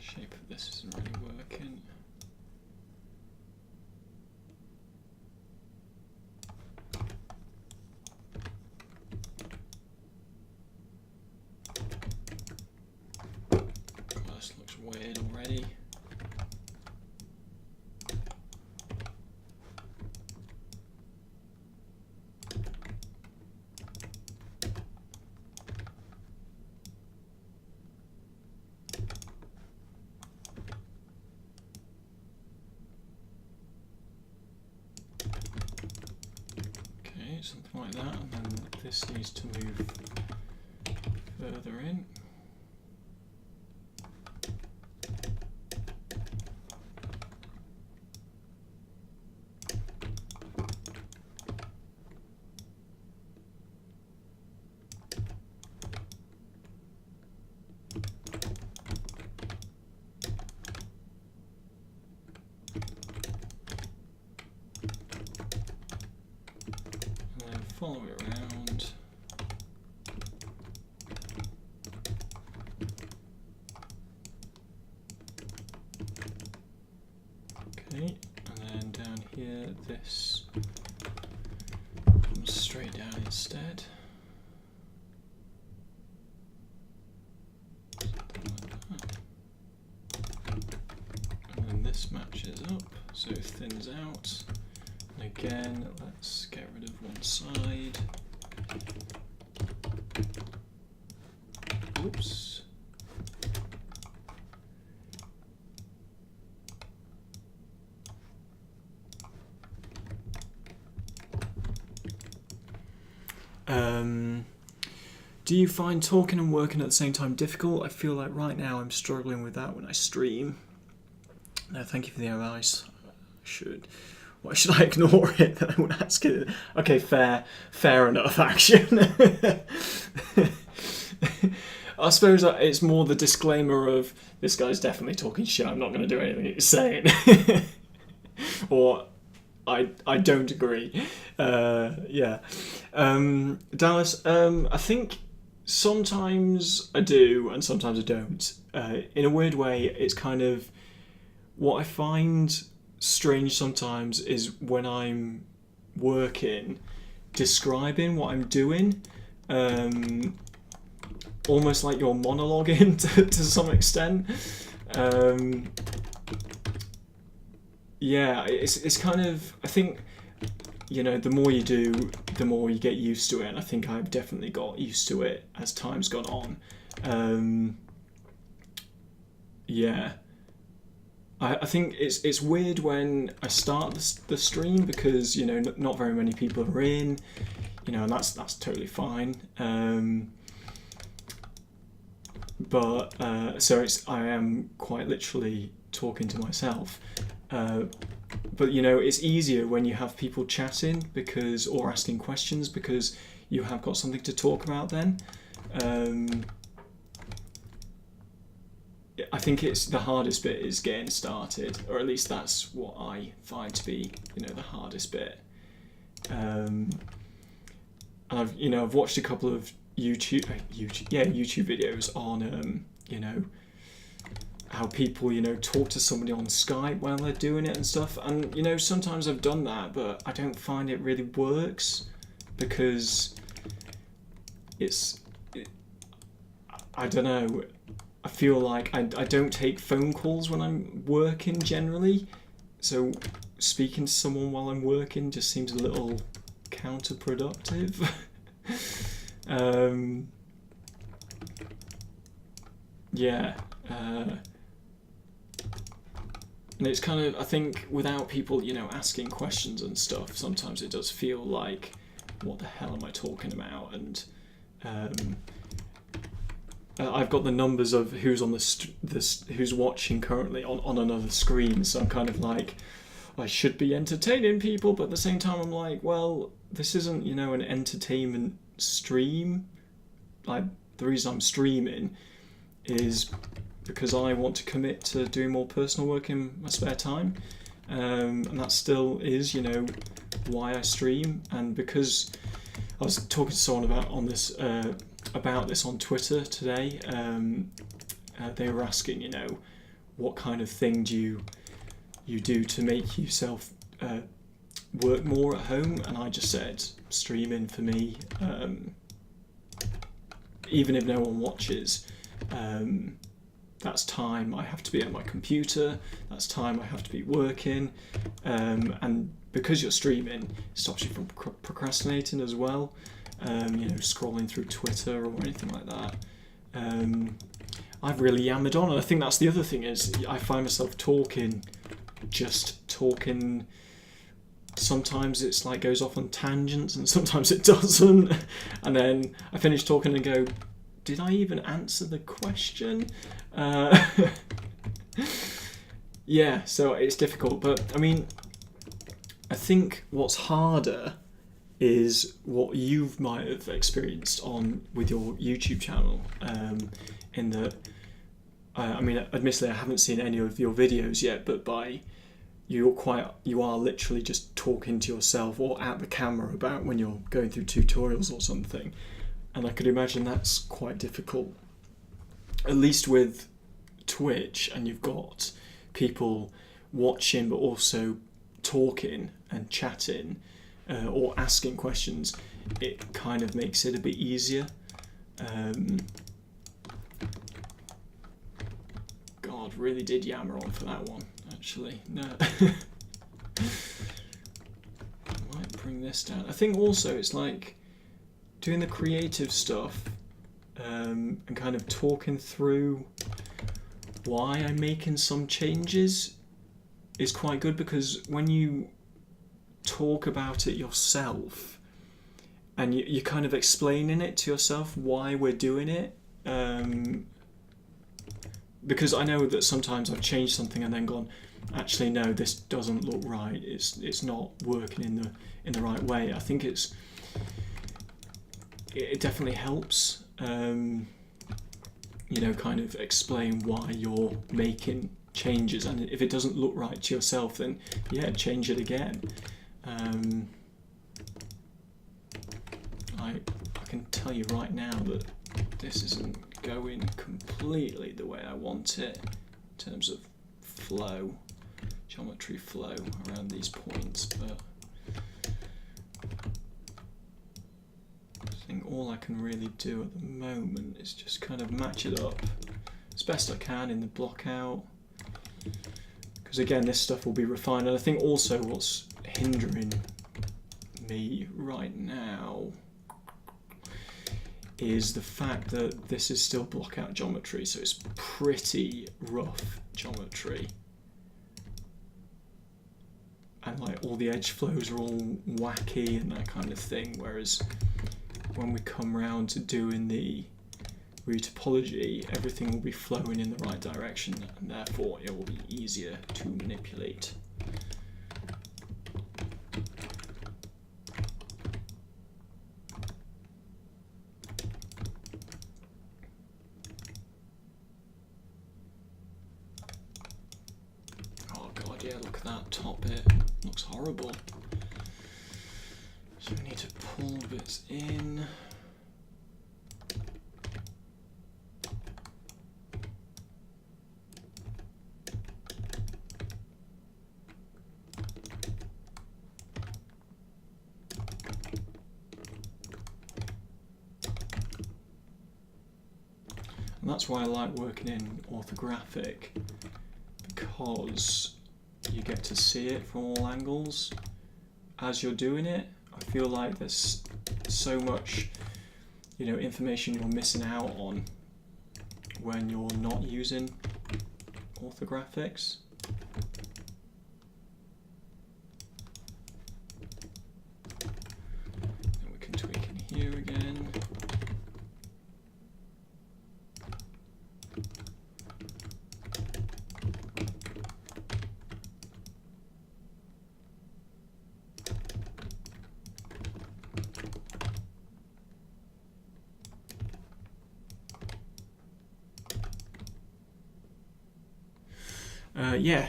Shape of this isn't really working. God, this looks weird already. Something like that, and then this needs to move further in. Follow it around. Okay, and then down here, this comes straight down instead. And then this matches up, so it thins out. And again, let's get rid of one side. Oops. Do you find talking and working at the same time difficult? I feel like right now I'm struggling with that when I stream. No, thank you for the advice. Why should I ignore it? Then I would ask it. Okay, fair enough, action. I suppose it's more the disclaimer of, this guy's definitely talking shit, I'm not going to do anything he's saying. Or, I don't agree. Yeah. Dallas, I think sometimes I do and sometimes I don't. In a weird way, it's kind of what I find strange sometimes is when I'm working, describing what I'm doing, almost like you're monologuing to some extent. Yeah, it's kind of, I think, you know, the more you do, the more you get used to it, and I think I've definitely got used to it as time's gone on. Yeah. I think it's weird when I start the stream because, you know, not very many people are in, you know, and that's totally fine. So I am quite literally talking to myself. But you know, it's easier when you have people chatting or asking questions because you have got something to talk about then. I think it's the hardest bit is getting started, or at least that's what I find to be, you know, the hardest bit. And I've watched a couple of YouTube videos on you know, how people, you know, talk to somebody on Skype while they're doing it and stuff. And, you know, sometimes I've done that, but I don't find it really works because I don't know, I feel like I don't take phone calls when I'm working generally. So speaking to someone while I'm working just seems a little counterproductive. Yeah. And it's kind of, I think, without people, you know, asking questions and stuff, sometimes it does feel like, what the hell am I talking about? And I've got the numbers of who's on who's watching currently on another screen, so I'm kind of like, I should be entertaining people, but at the same time I'm like, well, this isn't, you know, an entertainment stream. Like, the reason I'm streaming is because I want to commit to doing more personal work in my spare time, and that still is, you know, why I stream. And because I was talking to someone about this on Twitter today, they were asking, you know, what kind of thing do you do to make yourself work more at home? And I just said streaming for me, even if no one watches. That's time I have to be at my computer, that's time I have to be working, and because you're streaming, it stops you from procrastinating as well, you know, scrolling through Twitter or anything like that. I've really yammered on, and I think that's the other thing, is I find myself talking. Sometimes it's like goes off on tangents and sometimes it doesn't, and then I finish talking and go, did I even answer the question? Yeah, so it's difficult, but I mean, I think what's harder is what you might have experienced with your YouTube channel, in that, I mean, admittedly I haven't seen any of your videos yet, but you are literally just talking to yourself or at the camera about when you're going through tutorials or something. And I could imagine that's quite difficult, at least with Twitch, and you've got people watching but also talking and chatting, or asking questions. It kind of makes it a bit easier. God, really did yammer on for that one, actually. No. I might bring this down. I think also it's like doing the creative stuff, and kind of talking through why I'm making some changes is quite good, because when you talk about it yourself and you're kind of explaining it to yourself why we're doing it, because I know that sometimes I've changed something and then gone, actually no, this doesn't look right, it's not working in the right way. I think it definitely helps, you know, kind of explain why you're making changes, and if it doesn't look right to yourself, then yeah, change it again. I can tell you right now that this isn't going completely the way I want it in terms of flow, geometry flow around these points, but I think all I can really do at the moment is just kind of match it up as best I can in the block out, because again, this stuff will be refined. And I think also what's hindering me right now is the fact that this is still block out geometry, so it's pretty rough geometry, and like all the edge flows are all wacky and that kind of thing, whereas when we come round to doing the retopology, everything will be flowing in the right direction, and therefore it will be easier to manipulate. Oh god, yeah, look at that top bit, looks horrible. So we need to pull bits in. that's why I like working in orthographic, because you get to see it from all angles as you're doing it. I feel like there's so much, you know, information you're missing out on when you're not using orthographics. And we can tweak in here again.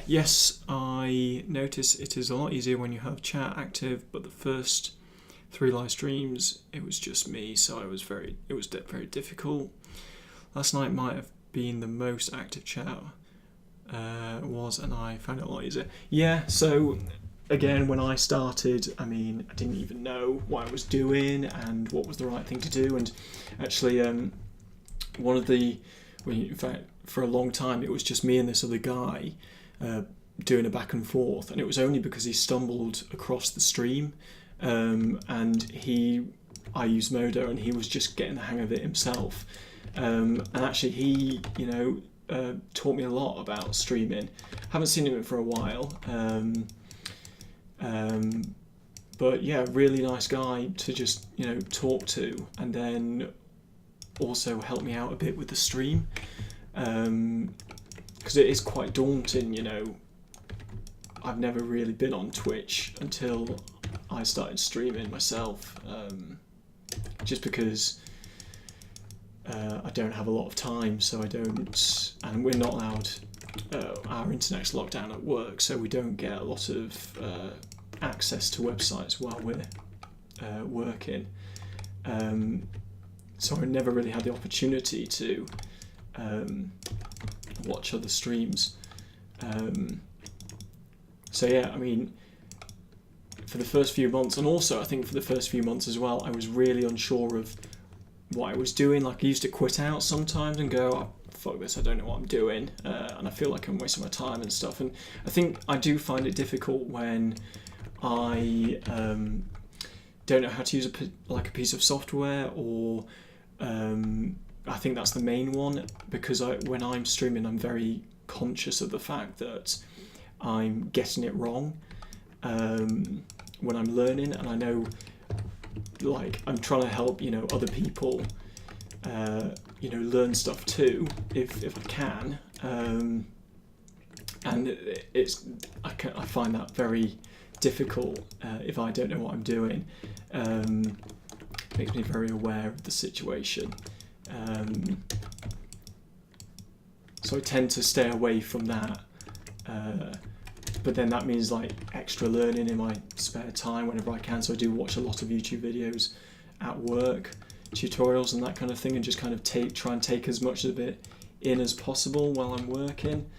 Yes, I notice it is a lot easier when you have chat active, but the first 3 live streams, it was just me, so it was very difficult. Last night might have been the most active chat was, and I found it a lot easier. Yeah, so again, when I started, I mean, I didn't even know what I was doing and what was the right thing to do, and actually one of the, well, in fact, for a long time, it was just me and this other guy doing a back and forth, and it was only because he stumbled across the stream, and I used Modo, and he was just getting the hang of it himself, and actually he, you know, taught me a lot about streaming. Haven't seen him for a while, but yeah, really nice guy to just, you know, talk to, and then also help me out a bit with the stream. Because it is quite daunting, you know. I've never really been on Twitch until I started streaming myself, just because I don't have a lot of time, so I don't, and we're not allowed, our internet's locked down at work, so we don't get a lot of access to websites while we're working, so I never really had the opportunity to watch other streams. So yeah, I mean, for the first few months, and also I think for the first few months as well, I was really unsure of what I was doing. Like, I used to quit out sometimes and go, oh, fuck this, I don't know what I'm doing, and I feel like I'm wasting my time and stuff. And I think I do find it difficult when I don't know how to use a piece of software, or I think that's the main one, because when I'm streaming, I'm very conscious of the fact that I'm getting it wrong when I'm learning, and I know, like, I'm trying to help, you know, other people, you know, learn stuff too, if I can, and I find that very difficult if I don't know what I'm doing. Makes me very aware of the situation. So I tend to stay away from that, but then that means like extra learning in my spare time whenever I can. So I do watch a lot of YouTube videos at work, tutorials and that kind of thing, and just kind of try and take as much of it in as possible while I'm working.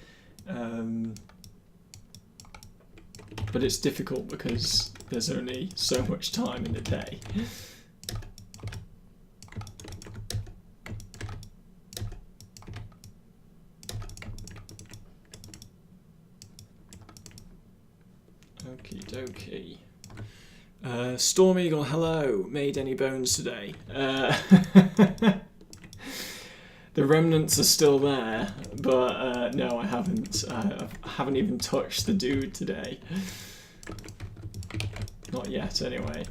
But it's difficult because there's only so much time in the day. Okie dokie. Storm Eagle, hello. Made any bones today? The remnants are still there, but no, I haven't. I haven't even touched the dude today. Not yet, anyway.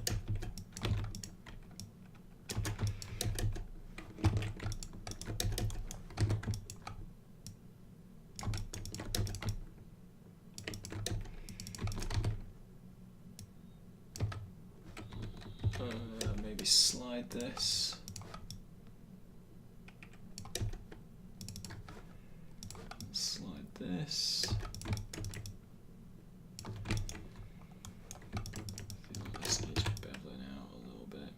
Maybe slide this. Slide this. I feel like this needs beveling out a little bit.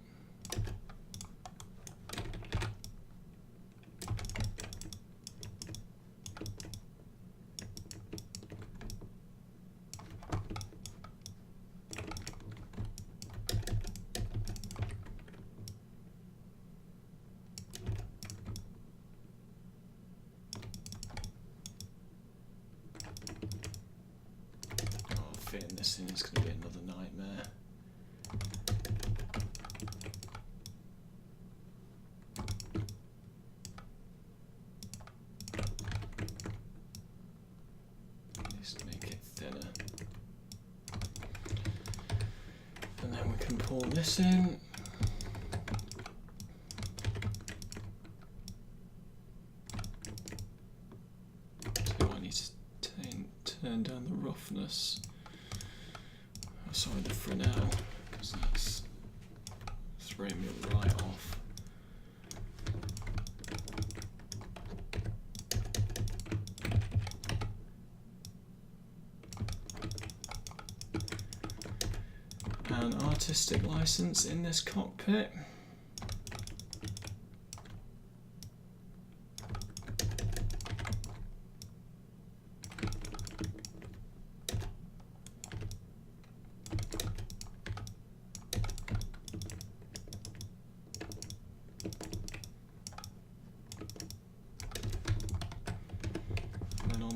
fitting this in is going to be another nightmare. Just make it thinner. And then we can pull this in. Turn down the roughness. Oh, sorry, the Fresnel, because that's throwing me right off. An artistic license in this cockpit.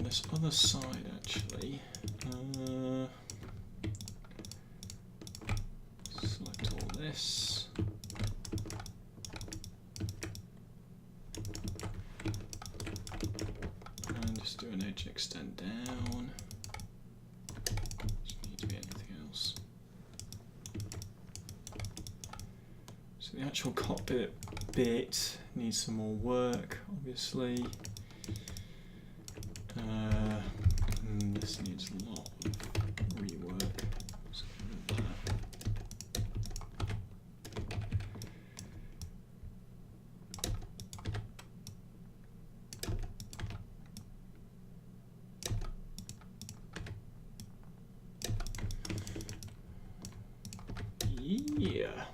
This other side, actually, select all this, and just do an edge extend down. Doesn't need to be anything else. So the actual cockpit bit needs some more work, obviously. This needs a lot of rework. Let's get rid of that. Yeah.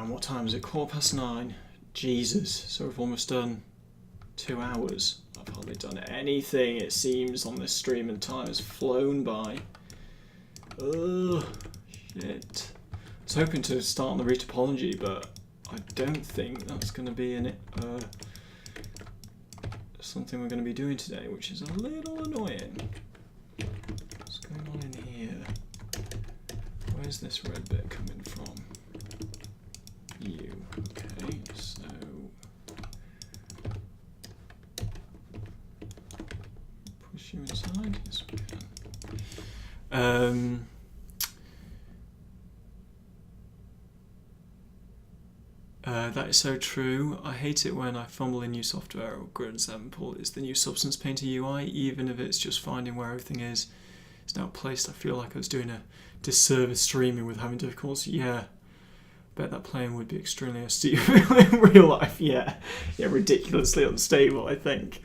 What time is it? 9:15. Jesus, so we've almost done 2 hours. I've hardly done anything, it seems, on this stream, and time has flown by. Ugh, shit. I was hoping to start on the retopology, but I don't think that's going to be something we're going to be doing today, which is a little annoying. What's going on in here? Where's this red bit coming from? You. Okay, so push you inside. Yes, we can. That is so true. I hate it when I fumble in new software or good example is the new Substance Painter UI, even if it's just finding where everything is. It's now placed. I feel like I was doing a disservice streaming with having difficulty. Yeah. Bet that plane would be extremely unstable in real life. Yeah, ridiculously unstable, I think.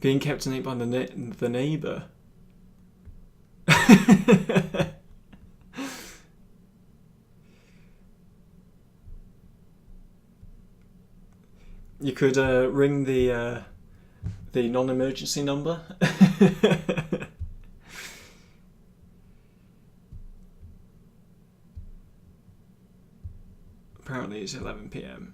Being kept in by the neighbour. You could ring the non-emergency number. Apparently it's 11 PM.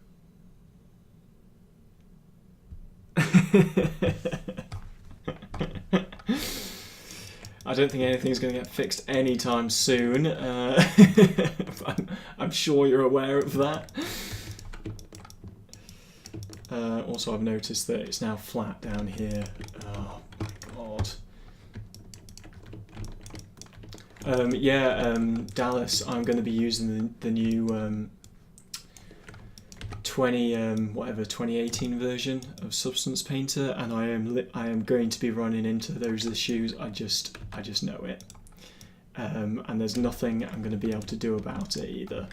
I don't think anything's going to get fixed anytime soon. I'm sure you're aware of that. Also, I've noticed that it's now flat down here. Oh my god. Dallas, I'm going to be using the new 2018 version of Substance Painter, and I am going to be running into those issues. I just know it, and there's nothing I'm going to be able to do about it either,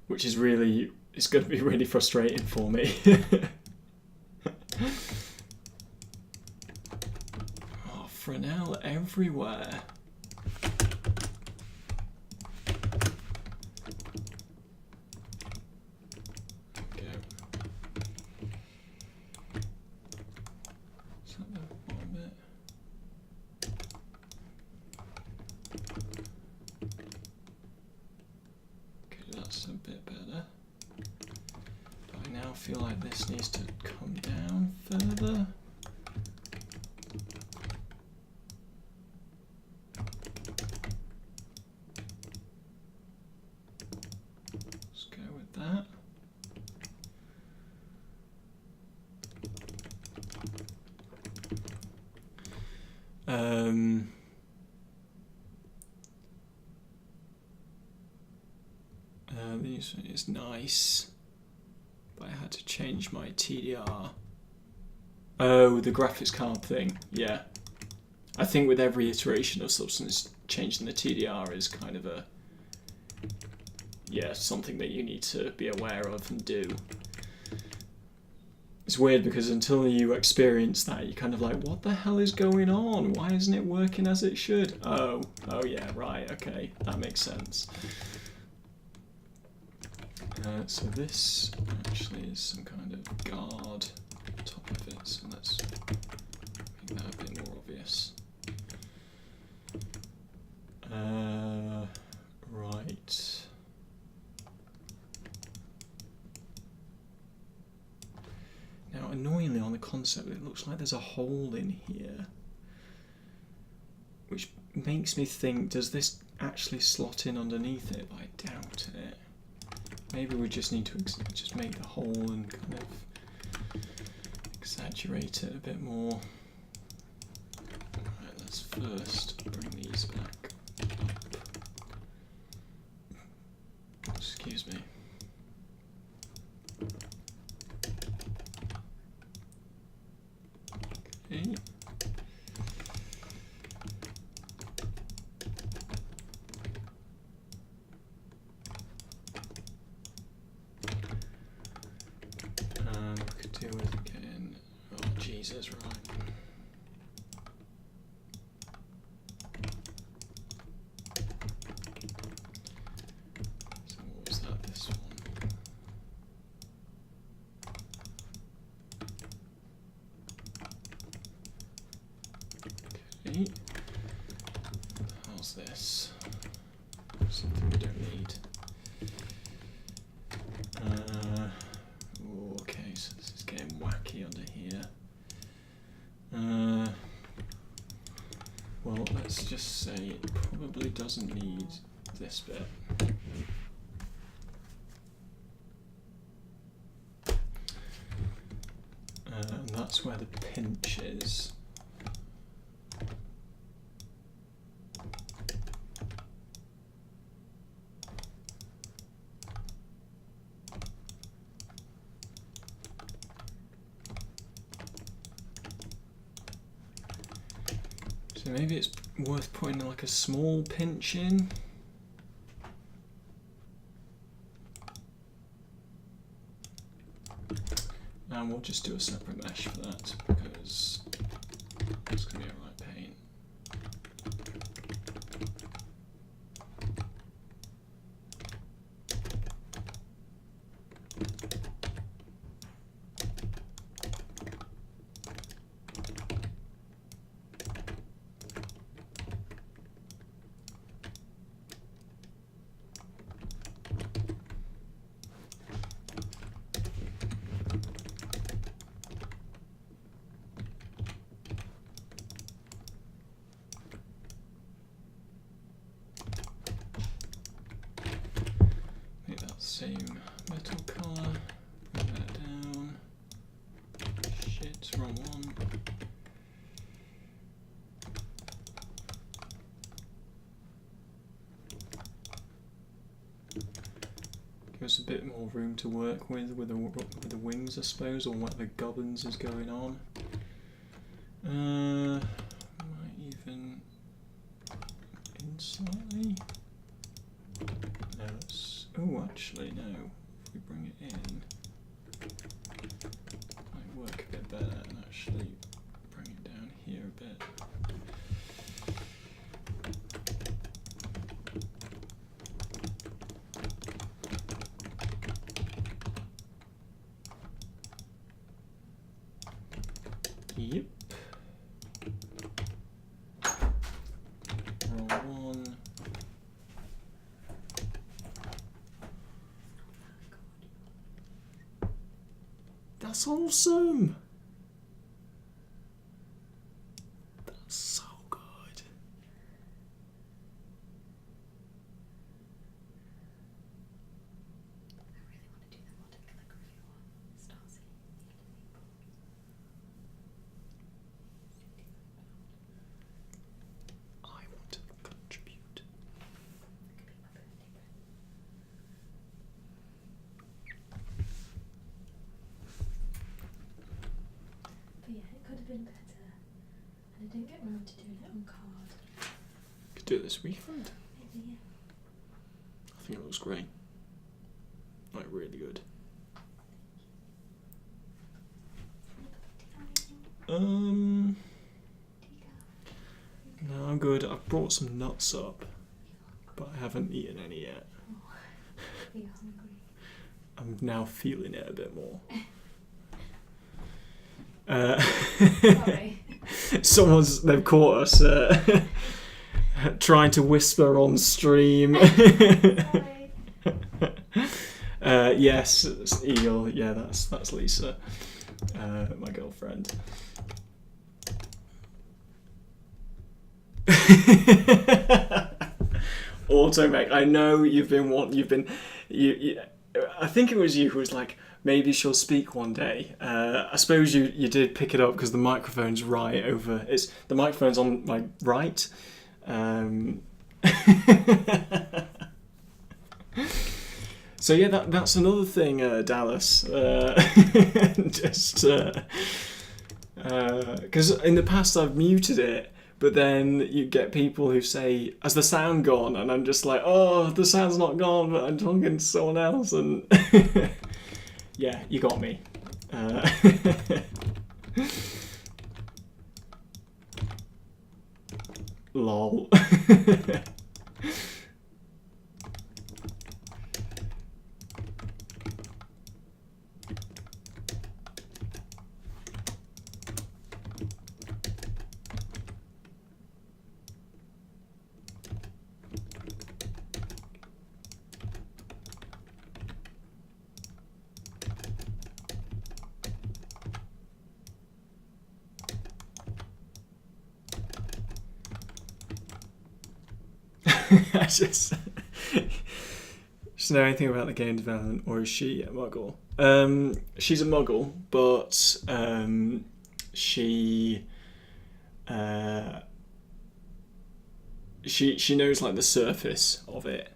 which is it's going to be really frustrating for me. Oh, Fresnel everywhere. a bit better. But I now feel like this needs to come down further. Let's go with that. This one is nice, but I had to change my TDR. Oh, the graphics card thing, yeah. I think with every iteration of Substance, changing the TDR is kind of a, yeah, something that you need to be aware of and do. It's weird because until you experience that, you're kind of like, what the hell is going on? Why isn't it working as it should? Oh yeah, right, okay, that makes sense. So this actually is some kind of guard on top of it, so let's make that a bit more obvious. Right. Now, annoyingly on the concept, it looks like there's a hole in here, which makes me think, does this actually slot in underneath it? But I doubt it. Maybe we just need to just make the hole and kind of exaggerate it a bit more. Right, let's first bring these back up. Excuse me. Okay. We could do with again. Oh Jesus, right. So what was that? This one. Okay. How's this? Something we don't need. Okay, so this is getting wacky under here. Well, let's just say it probably doesn't need this bit. And that's where the pinch is. So maybe it's worth putting like a small pinch in. And we'll just do a separate mesh for that because it's going to be a right pain. Same metal colour, bring that down. Shit, wrong one. Give us a bit more room to work with the wings, I suppose, or whatever governs is going on. Might even in slightly. No, it's. Oh, actually, no. If we bring it in, it might work a bit better and actually bring it down here a bit. Yep. Roll one. That's awesome. That's so good. I really want to do the modern calligraphy one. Starts at the end of April. I want to contribute. That could be my birthday present. But yeah, it could have been better. And I didn't get round to doing it on card. Could do it this weekend. Maybe, yeah. I think it looks great. Like, really good. No, I'm good. I've brought some nuts up, but I haven't eaten any yet. Oh, are you hungry? I'm now feeling it a bit more. Sorry. They've caught us trying to whisper on stream. Sorry. Yes, it's Eel. Yeah, that's Lisa, my girlfriend. Automech. I know you. I think it was you who was like, maybe she'll speak one day. I suppose you did pick it up because the microphone's right over. The microphone's on my right. So yeah, that's another thing, Dallas. Just because in the past I've muted it, but then you get people who say, "Has the sound gone?" And I'm just like, "Oh, the sound's not gone," but I'm talking to someone else, and yeah, you got me. Lol. I just know anything about the game development, or is she a muggle? She's a muggle, but she knows like the surface of it.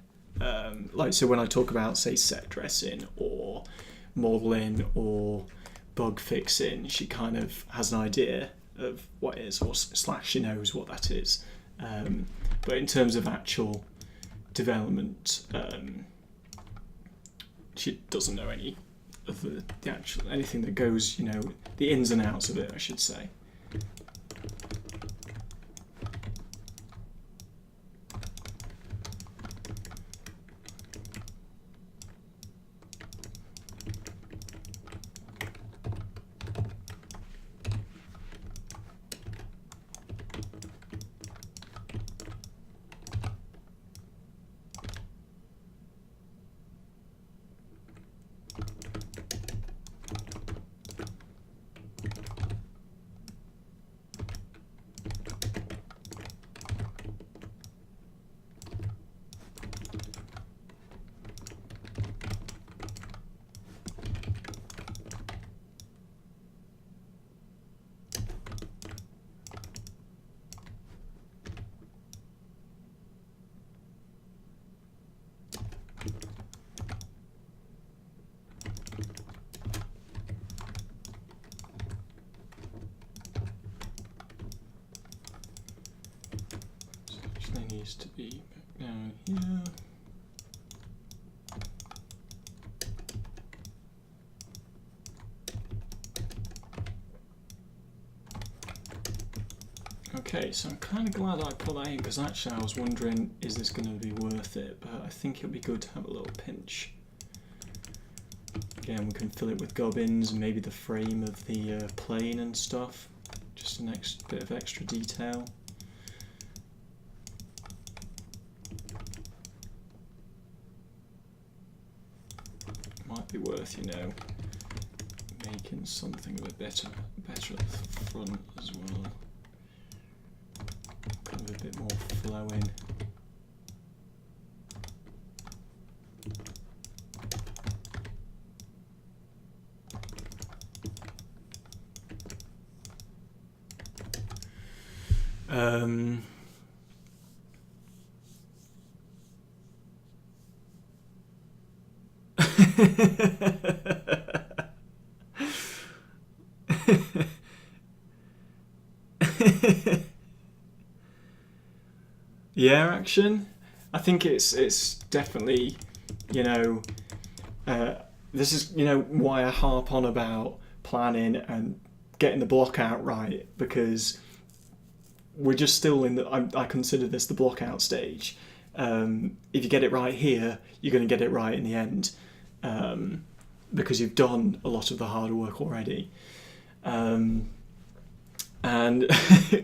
Like, so when I talk about, say, set dressing or modelling or bug fixing, she kind of has an idea of what it is, or / she knows what that is. But in terms of actual development, she doesn't know any of the actual anything that goes, the ins and outs of it, I should say. Needs to be back down here. Okay, so I'm kind of glad I put that in, because actually I was wondering, is this going to be worth it? But I think it'll be good to have a little pinch. Again, we can fill it with gubbins and maybe the frame of the plane and stuff. Just a next bit of extra detail. Might be worth, making something a bit better at the front as well. Kind of a bit more flowing. Yeah, action. I think it's definitely, you know, this is, you know, why I harp on about planning and getting the block out right, because we're just still in the, I consider this the block out stage. If you get it right here, you're going to get it right in the end, because you've done a lot of the hard work already. And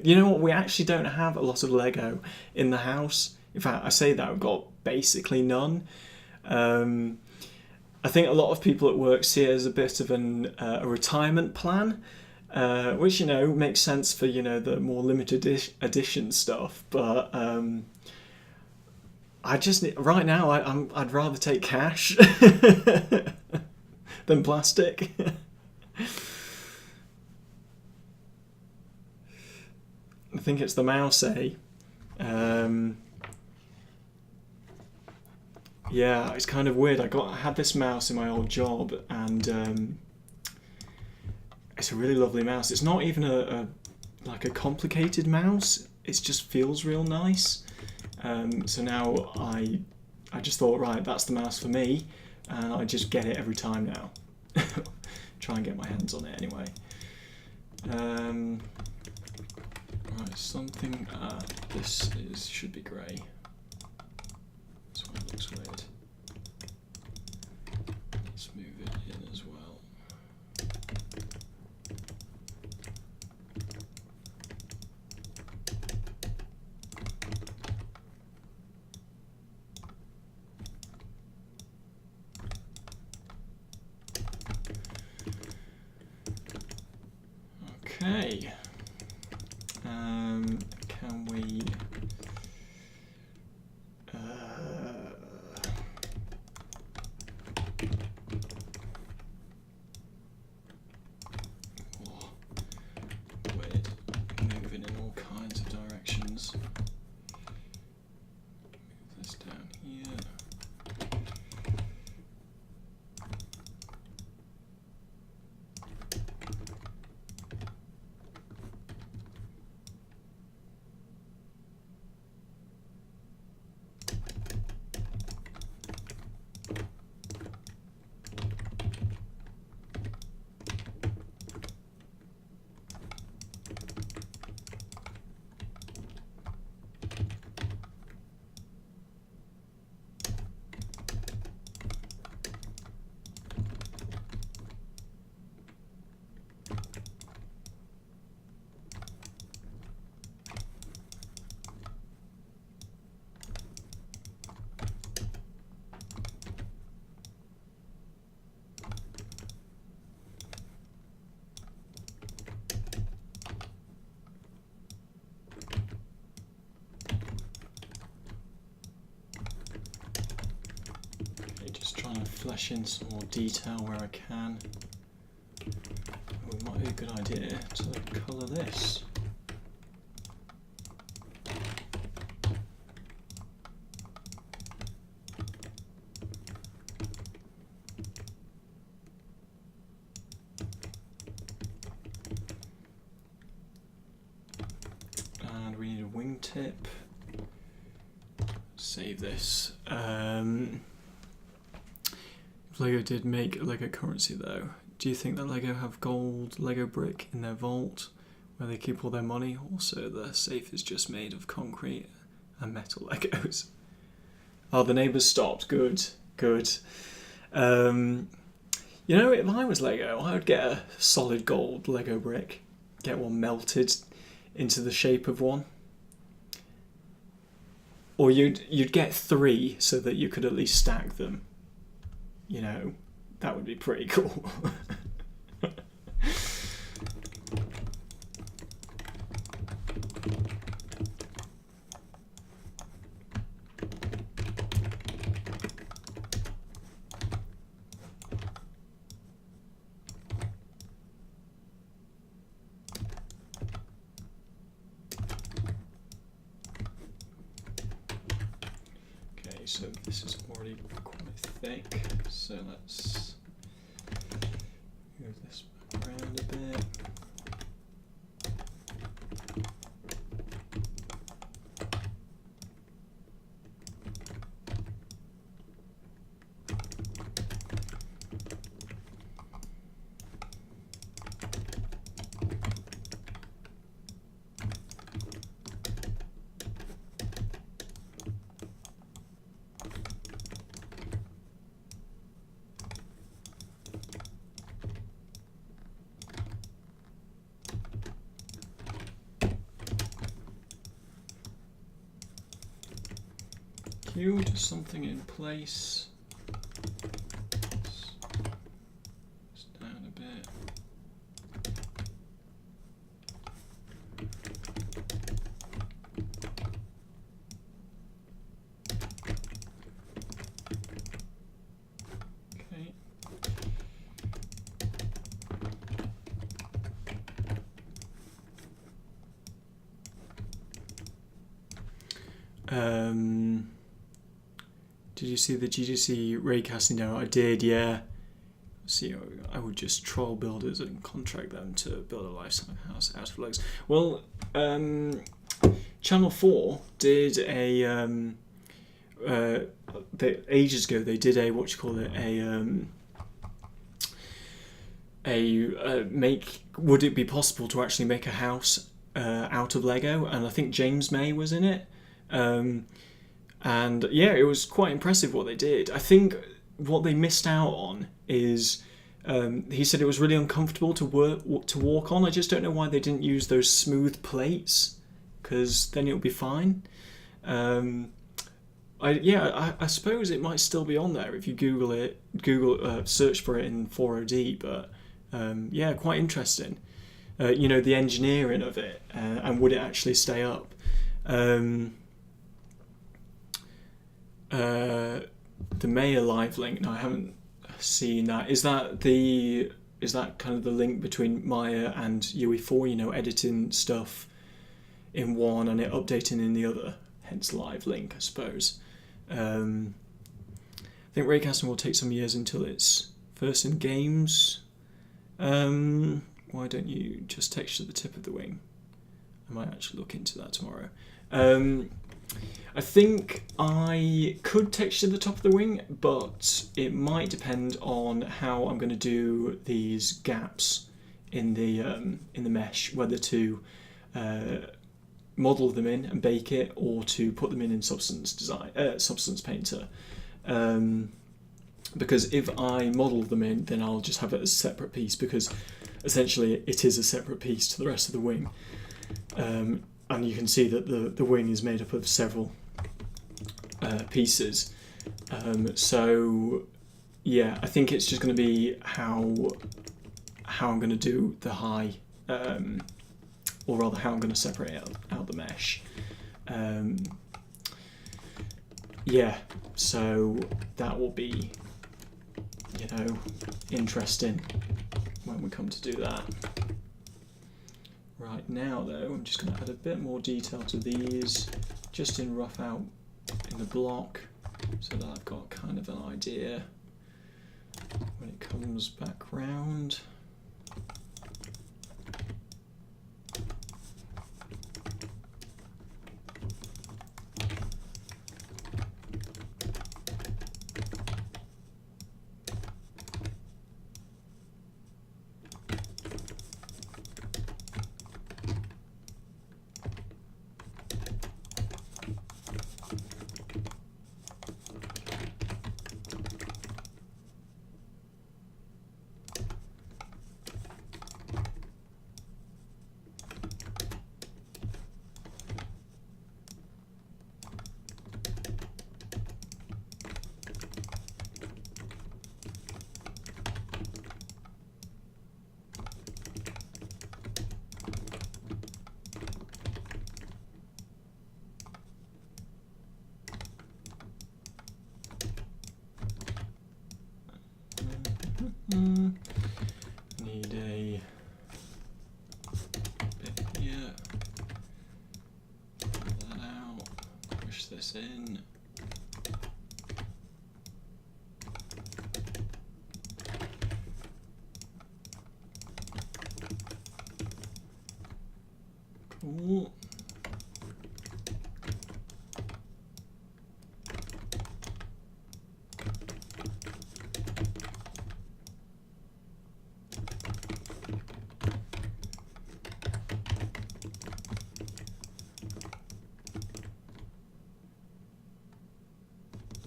you know what, we actually don't have a lot of Lego in the house. In fact, I say that we've got basically none. I think a lot of people at work see it as a bit of a retirement plan, which, you know, makes sense for, you know, the more limited edition stuff. But I just, right now, I'd rather take cash than plastic. I think it's the mouse, eh? Yeah, it's kind of weird. I had this mouse in my old job, and it's a really lovely mouse. It's not even like a complicated mouse. It just feels real nice. So now I just thought, right, that's the mouse for me, and I just get it every time now. Try and get my hands on it anyway. Right, something. This should be grey. This one looks weird. Let's move it in as well. Okay. Can we? Weird, moving in all kinds of directions. Move this down here. Trying to flesh in some more detail where I can. It might be a good idea to colour this. And we need a wingtip. Save this. If Lego did make Lego currency though, do you think that Lego have gold Lego brick in their vault where they keep all their money? Also, the safe is just made of concrete and metal Legos. Oh, the neighbours stopped. Good, good. You know, if I was Lego, I would get a solid gold Lego brick, get one melted into the shape of one. Or you'd get 3 so that you could at least stack them. You know, that would be pretty cool. Okay, so this is already quite thick, so let's move this back around a bit. Just something in place. Just down a bit. Okay. Did you see the GGC raycasting demo? I did, yeah. See, I would just troll builders and contract them to build a lifestyle house out of logs. Well, Channel 4 did ages ago, they did would it be possible to actually make a house out of Lego? And I think James May was in it. And yeah, it was quite impressive what they did. I think what they missed out on is he said it was really uncomfortable to walk on. I just don't know why they didn't use those smooth plates, because then it'll be fine. I suppose it might still be on there if you search for it in 40D. But yeah, quite interesting. The engineering of it and would it actually stay up. The Maya live link. No, I haven't seen that. Is that kind of the link between Maya and UE4? Editing stuff in one and it updating in the other. Hence live link, I suppose. I think raycasting will take some years until it's first in games. Why don't you just texture the tip of the wing? I might actually look into that tomorrow. I think I could texture the top of the wing, but it might depend on how I'm going to do these gaps in the mesh, whether to model them in and bake it, or to put them in Substance Painter. Because if I model them in, then I'll just have it as a separate piece, because essentially it is a separate piece to the rest of the wing. And you can see that the wing is made up of several pieces. So yeah, I think it's just going to be how I'm going to do the high, or rather how I'm going to separate out the mesh. Yeah, so that will be, interesting when we come to do that. Right now though, I'm just going to add a bit more detail to these, just in rough out in the block, so that I've got kind of an idea when it comes back round. Need a bit here, pull that out, push this in.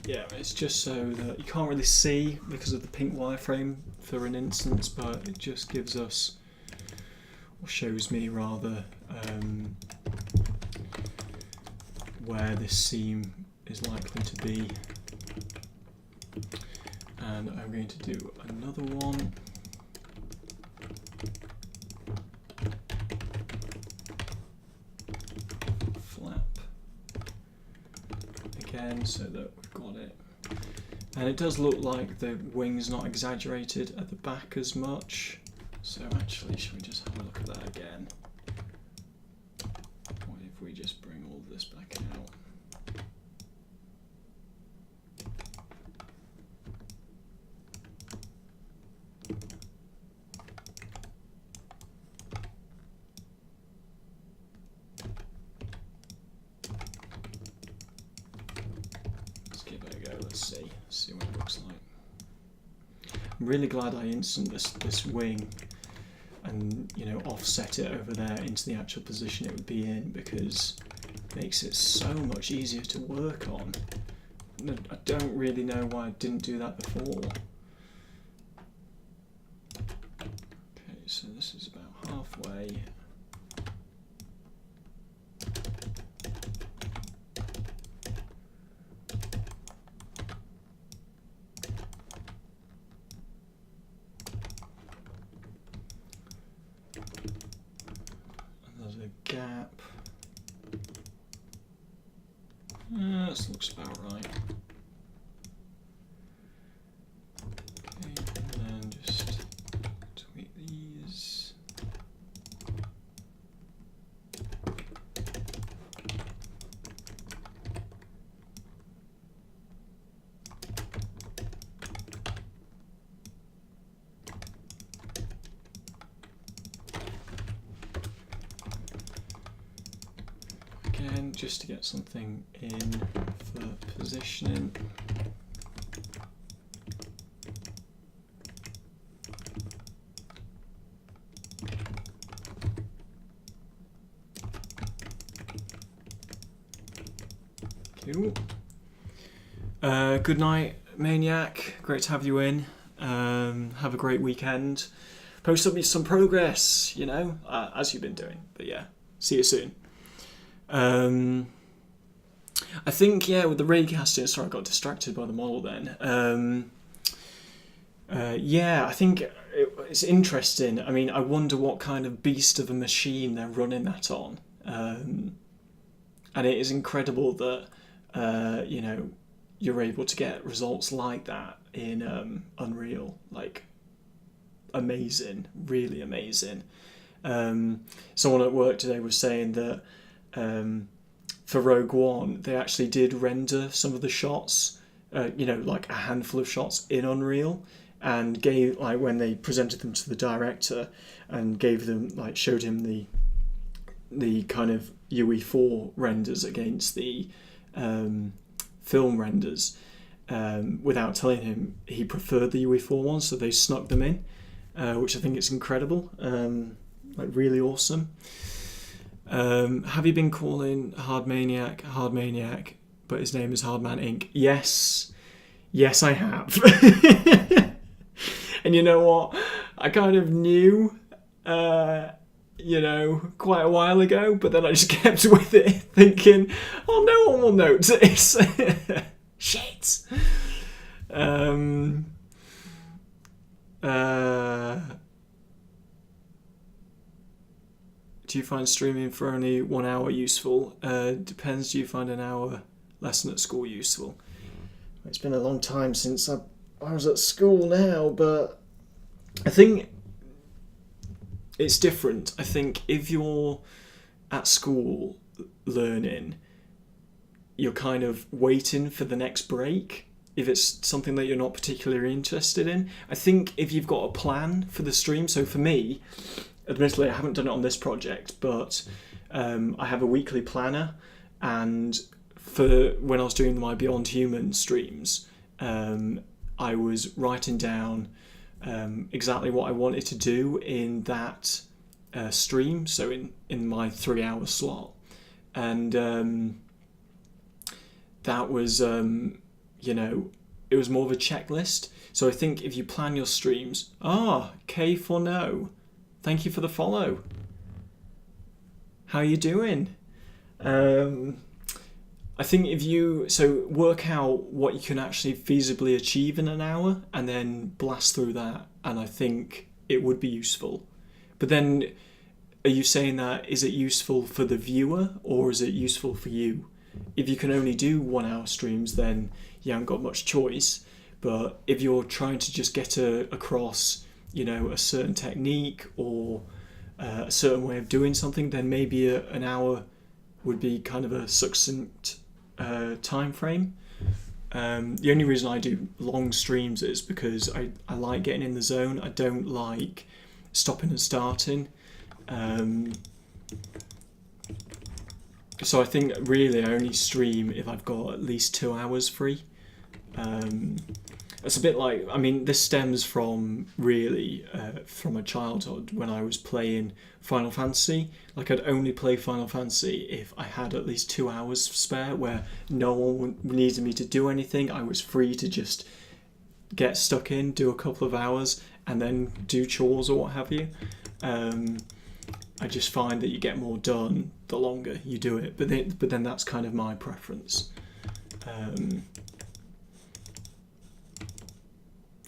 Yeah, it's just so that you can't really see because of the pink wireframe for an instance, but it just gives us, or shows me rather, where this seam is likely to be. And I'm going to do another one. Flap again so that we've got it. And it does look like the wing's not exaggerated at the back as much. So actually, should we just have a look at that again? What if we just bring all this back out? Let's see what it looks like. I'm really glad I instant this wing and, you know, offset it over there into the actual position it would be in, because it makes it so much easier to work on. I don't really know why I didn't do that before. Okay, so this is about halfway. Gap. This looks about right. Okay, and then just tweak these. Again, just to get something in for positioning. Cool. Good night, Maniac. Great to have you in. Have a great weekend. Post up some progress, you know, as you've been doing. But yeah, see you soon. I think, yeah, with the raycasting, sorry I got distracted by the model then. Yeah, I think it's interesting. I mean, I wonder what kind of beast of a machine they're running that on. And it is incredible that, you know, you're able to get results like that in Unreal. Like, amazing, really amazing. Someone at work today was saying that for Rogue One, they actually did render some of the shots, you know, like a handful of shots in Unreal, and gave, like, when they presented them to the director and gave them, like, showed him the kind of UE4 renders against the film renders, without telling him he preferred the UE4 ones, so they snuck them in, which I think is incredible, like really awesome. Have you been calling Hard Maniac, but his name is Hardman Inc? Yes, I have. And you know what? I kind of knew, you know, quite a while ago, but then I just kept with it, thinking, oh, no one will notice. Shit. Do you find streaming for only 1 hour useful? Depends. Do you find an hour lesson at school useful? It's been a long time since I was at school now, but I think it's different. I think if you're at school learning, you're kind of waiting for the next break if it's something that you're not particularly interested in. I think if you've got a plan for the stream, so for me, admittedly I haven't done it on this project, but I have a weekly planner, and for when I was doing my Beyond Human streams, I was writing down exactly what I wanted to do in that stream, so in my 3 hour slot, and that was you know, it was more of a checklist. So I think if you plan your streams, K for no, thank you for the follow. How you doing? I think if you work out what you can actually feasibly achieve in an hour and then blast through that, and I think it would be useful. But then, are you saying that is it useful for the viewer or is it useful for you? If you can only do 1 hour streams, then you haven't got much choice. But if you're trying to just get across, you know, a certain technique or a certain way of doing something, then maybe an hour would be kind of a succinct time frame. The only reason I do long streams is because I like getting in the zone. I don't like stopping and starting. So I think really I only stream if I've got at least 2 hours free. It's a bit like, I mean, this stems from really from my childhood when I was playing Final Fantasy. Like, I'd only play Final Fantasy if I had at least 2 hours spare where no one needed me to do anything. I was free to just get stuck in, do a couple of hours, and then do chores or what have you. I just find that you get more done the longer you do it. But then that's kind of my preference.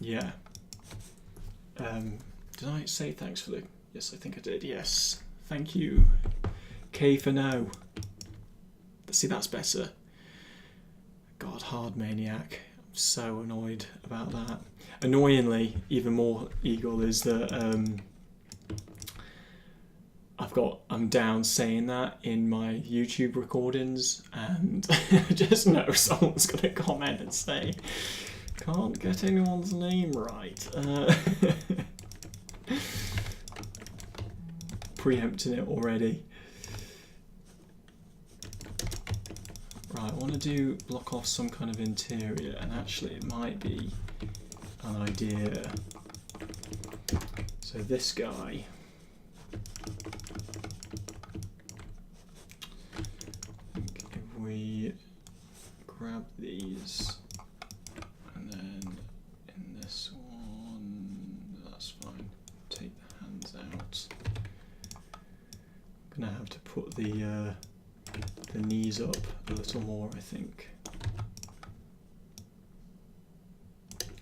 Yeah. Did I say thanks for the... Yes, I think I did. Yes. Thank you. K for no. See, that's better. God, hard maniac. I'm so annoyed about that. Annoyingly, even more Eagle, is that I'm down saying that in my YouTube recordings, and I just know someone's going to comment and say, can't get anyone's name right. Preempting it already. Right, I want to block off some kind of interior, and actually it might be an idea. So this guy. I think if we grab these, and then in this one, that's fine. Take the hands out. I'm gonna have to put the knees up a little more, I think,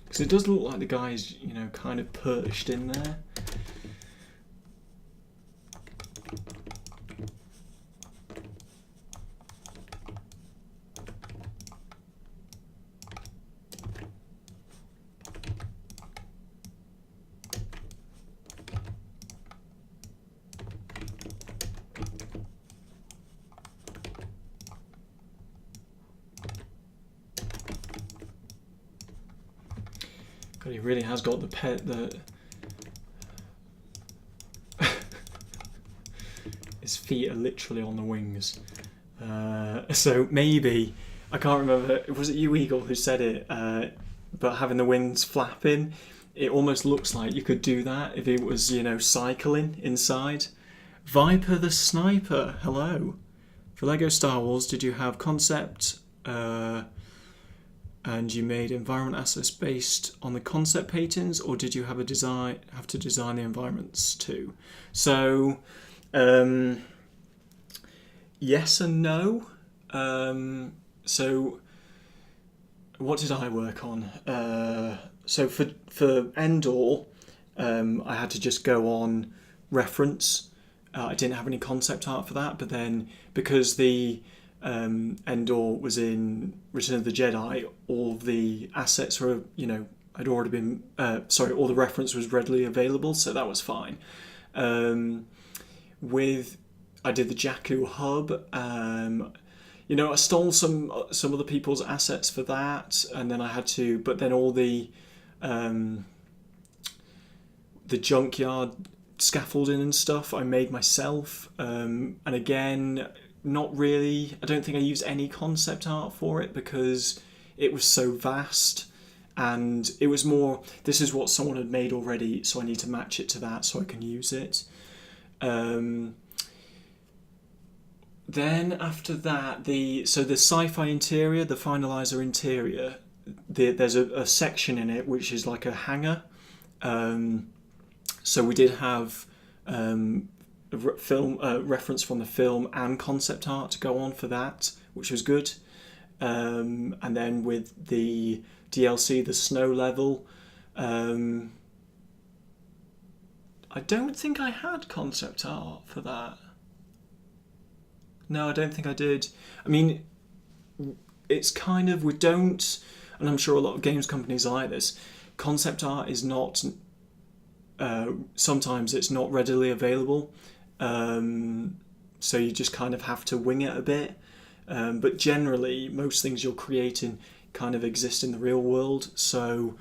because it does look like the guy's, you know, kind of perched in there. God, he really has got the pet that his feet are literally on the wings. So maybe, I can't remember, was it you, Eagle, who said it, but having the wings flapping, it almost looks like you could do that if it was, you know, cycling inside. Viper the Sniper, hello. For Lego Star Wars, did you have concept and you made environment assets based on the concept paintings, or did you have to design the environments too? So, yes and no. So, what did I work on? So for Endor, I had to just go on reference. I didn't have any concept art for that, but then because the Endor was in Return of the Jedi, all the assets were, you know, had already been, all the reference was readily available, so that was fine. I did the Jakku hub. You know, I stole some other people's assets for that, and then I had to, but then all the junkyard scaffolding and stuff I made myself, and again, not really, I don't think I used any concept art for it because it was so vast, and it was more, this is what someone had made already, so I need to match it to that so I can use it. Then after that, the sci-fi interior, the finalizer interior, there's a section in it which is like a hanger. So we did have film reference from the film and concept art to go on for that, which was good. And then with the DLC, the snow level, I don't think I had concept art for that. No, I don't think I did. I mean, it's kind of, we don't, and I'm sure a lot of games companies are like this, concept art is not, sometimes it's not readily available, so you just kind of have to wing it a bit, but generally most things you're creating kind of exist in the real world, so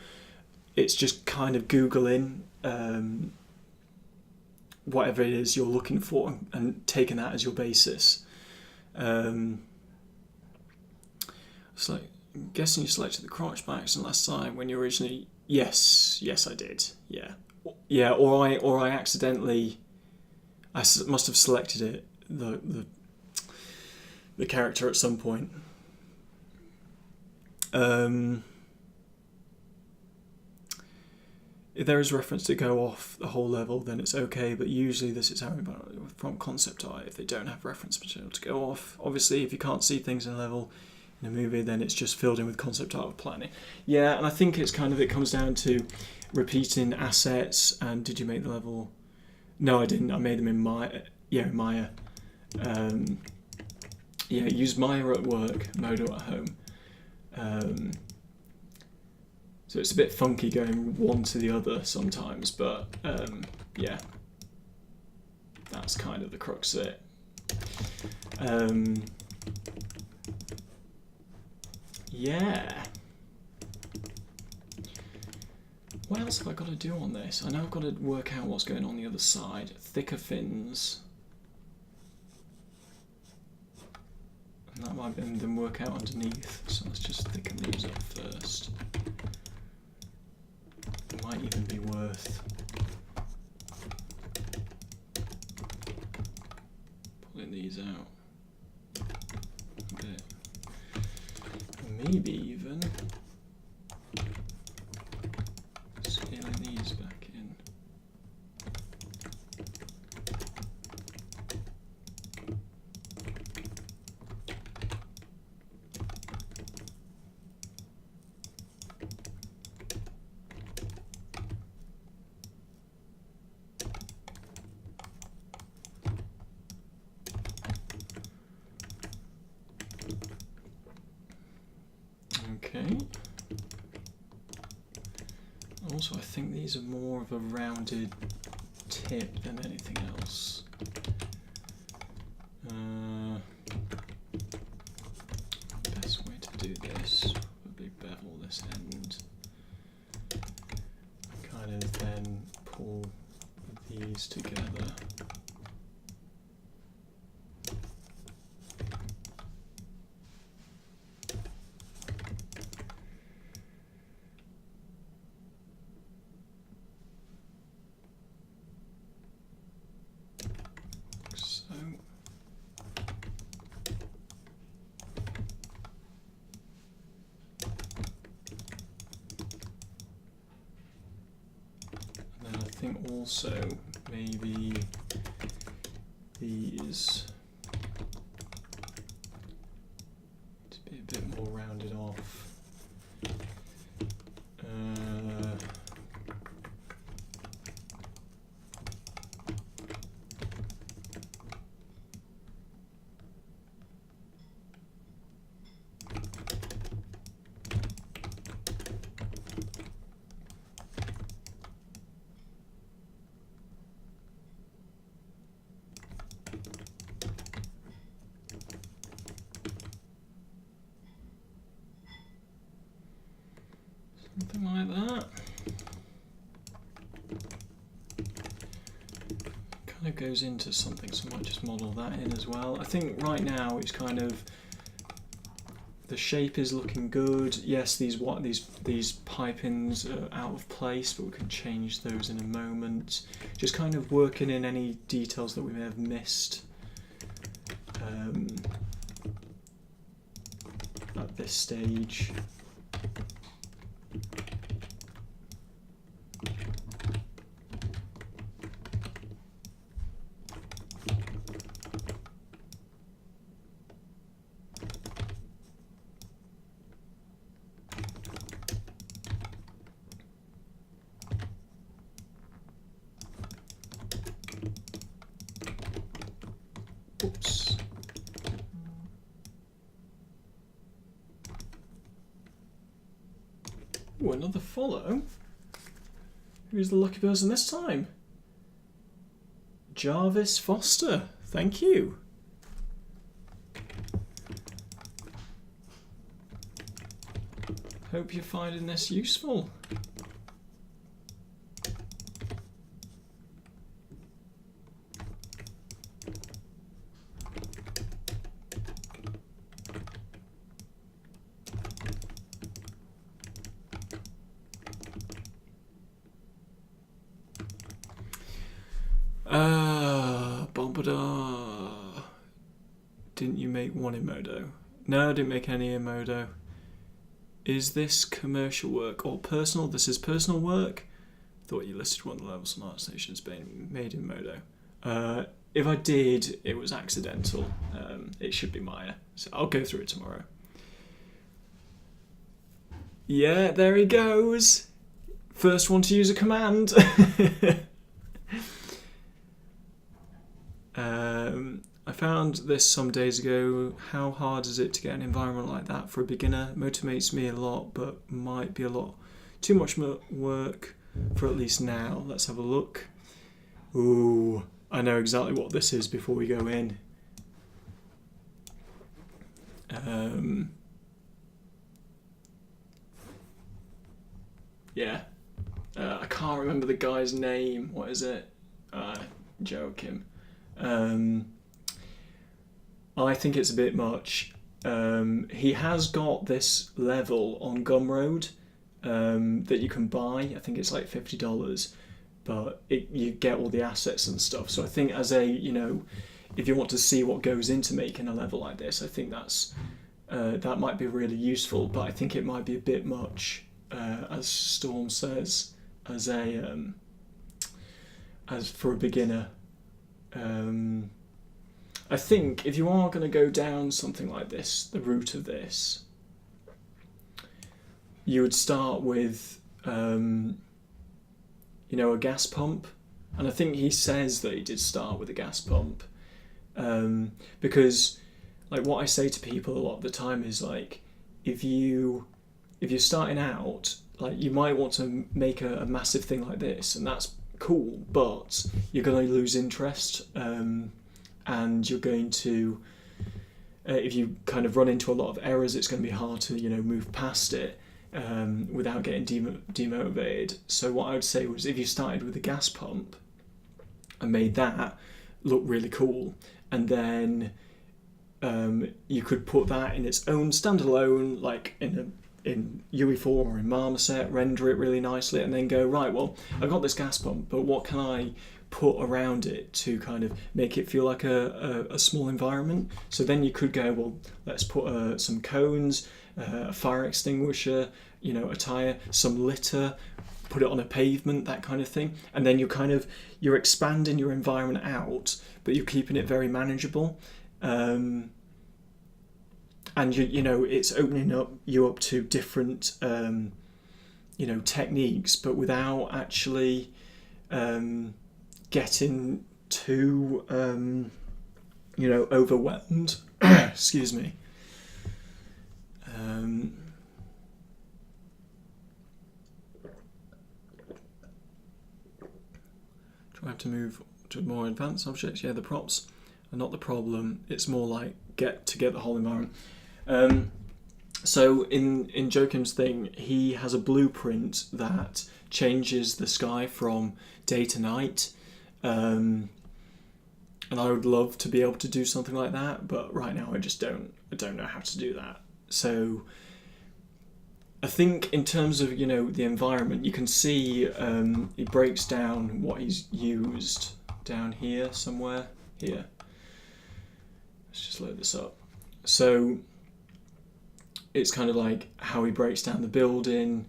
it's just kind of Googling whatever it is you're looking for and taking that as your basis. It's like, I'm guessing you selected the crotch backs and last time when you originally... Yes, I did. Yeah, or I accidentally... must have selected it, the character at some point. If there is reference to go off the whole level, then it's okay, but usually this is how from concept art if they don't have reference material to go off. Obviously, if you can't see things in a level in a movie, then it's just filled in with concept art of planning. Yeah, and I think it's kind of, it comes down to repeating assets. And did you make the level? No, I didn't. I made them in Maya. Maya. Use Maya at work, Modo at home. So it's a bit funky going one to the other sometimes, but yeah, that's kind of the crux of it. Yeah. What else have I got to do on this? I know I've got to work out what's going on the other side. Thicker fins. And that might then work out underneath. So let's just thicken these up first. It might even be worth pulling these out a bit. Maybe even scaling these back in. Okay. Also, I think these are more of a rounded tip than anything else. Best way to do this would be bevel this end. Kind of then pull these together. Also, maybe these to be a bit more rounded off. Something like that. Kind of goes into something, so I might just model that in as well. I think right now it's kind of, the shape is looking good. Yes, these pipings are out of place, but we can change those in a moment. Just kind of working in any details that we may have missed at this stage. Ooh, another follow. Who's the lucky person this time? Jarvis Foster. Thank you. Hope you're finding this useful. Bombadar. Didn't you make one in Modo? No, I didn't make any in Modo. Is this commercial work or personal? This is personal work. Thought you listed one of the levels on ArtStation's being made in Modo. If I did, it was accidental. It should be Maya. So I'll go through it tomorrow. Yeah, there he goes. First one to use a command. I found this some days ago. How hard is it to get an environment like that for a beginner? Motivates me a lot, but might be a lot too much work for at least now. Let's have a look. Ooh, I know exactly what this is before we go in. Yeah. I can't remember the guy's name. What is it? Joachim. I think it's a bit much. He has got this level on Gumroad that you can buy. I think it's like $50, but you get all the assets and stuff. So I think as a, if you want to see what goes into making a level like this, I think that might be really useful. But I think it might be a bit much, as Storm says, as for a beginner. I think if you are going to go down something like this, the route of this, you would start with, a gas pump. And I think he says that he did start with a gas pump. Because, like, what I say to people a lot of the time is, like, if you're starting out, like, you might want to make a massive thing like this, and that's cool, but you're going to lose interest. And you're going to, if you kind of run into a lot of errors, it's going to be hard to, move past it without getting demotivated. So what I would say was, if you started with a gas pump and made that look really cool, and then you could put that in its own standalone, like in UE4 or in Marmoset, render it really nicely, and then go, right, well, I've got this gas pump, but what can I put around it to kind of make it feel like a small environment? So then you could go, well, let's put some cones, a fire extinguisher, a tyre, some litter, put it on a pavement, that kind of thing. And then you're expanding your environment out, but you're keeping it very manageable. And it's opening you up to different techniques, but without actually getting too overwhelmed. Excuse me. Try to move to more advanced objects. Yeah, the props are not the problem. It's more like get the whole environment. So in Joachim's thing, he has a blueprint that changes the sky from day to night. And I would love to be able to do something like that, but right now I just don't know how to do that. So I think in terms of the environment, you can see he breaks down what he's used down here somewhere. Here, let's just load this up. So it's kind of like how he breaks down the building,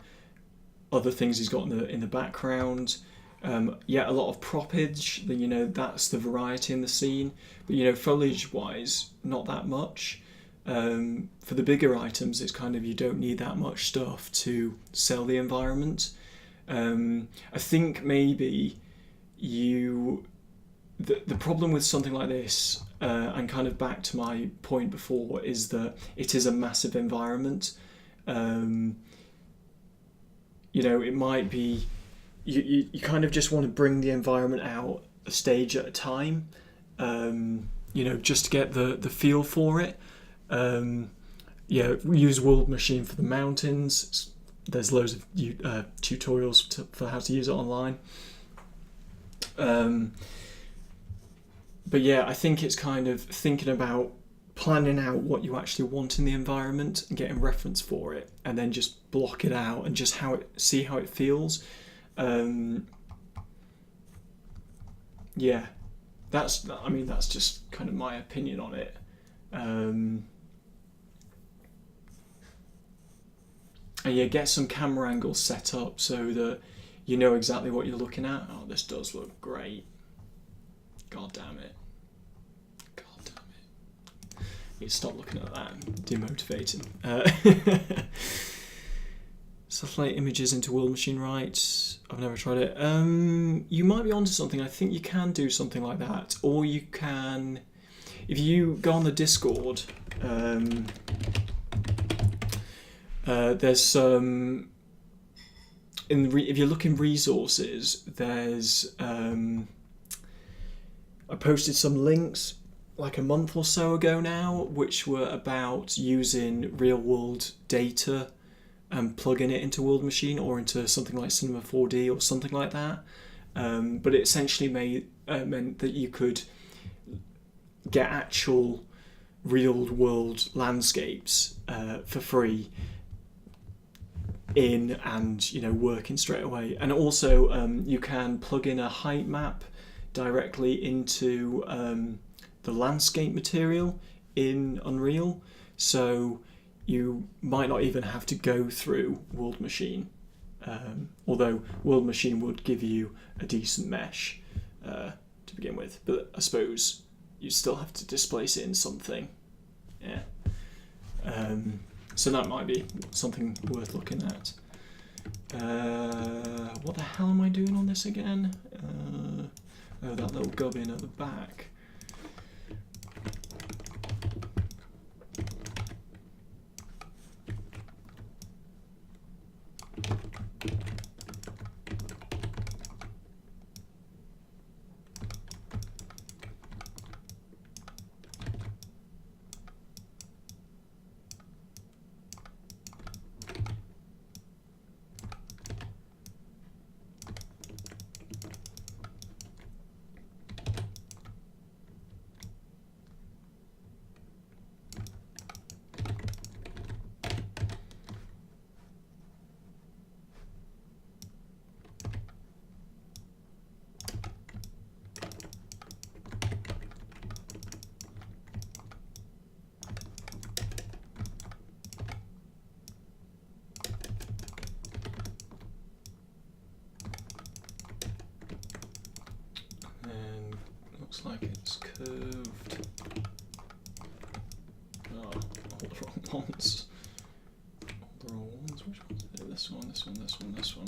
other things he's got in the background. A lot of propage, that's the variety in the scene. But foliage-wise, not that much. For the bigger items, it's kind of, you don't need that much stuff to sell the environment. I think maybe the problem with something like this, and kind of back to my point before, is that it is a massive environment. you know, it might be you kind of just want to bring the environment out a stage at a time, you know, just to get the feel for it. Yeah, use World Machine for the mountains. There's loads of tutorials for how to use it online. But yeah, I think it's kind of thinking about planning out what you actually want in the environment and getting reference for it, and then just block it out and just see how it feels. Yeah, that's just kind of my opinion on it. And yeah, get some camera angles set up so that you know exactly what you're looking at. Oh, this does look great. God damn it. You stop looking at that. Demotivating. Satellite images into World Machine Right. I've never tried it. You might be onto something. I think you can do something like that, or you can, if you go on the Discord. There's some. If you look in resources, there's. I posted some links like a month or so ago now, which were about using real world data and plugging it into World Machine or into something like Cinema 4D or something like that. But it essentially meant that you could get actual real world landscapes for free in and, you know, working straight away. And also you can plug in a height map directly into the landscape material in Unreal, so you might not even have to go through World Machine, although World Machine would give you a decent mesh to begin with, but I suppose you still have to displace it in something. Yeah. So that might be something worth looking at. What the hell am I doing on this again? Oh, that little gubbin at the back. Looks like it's curved. Oh, all the wrong ones. All the wrong ones. Which one's it? This one, this one, this one, this one.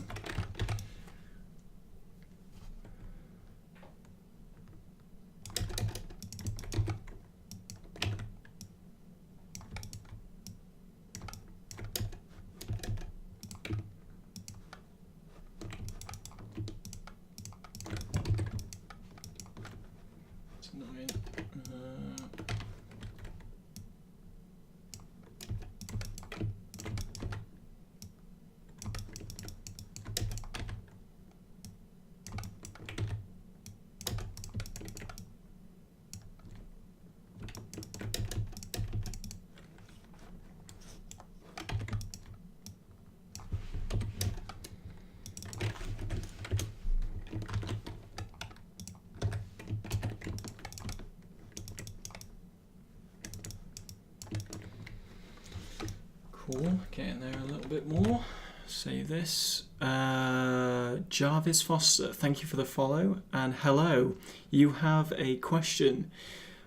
Cool, getting there a little bit more. Save this. Jarvis Foster, thank you for the follow. And hello, you have a question.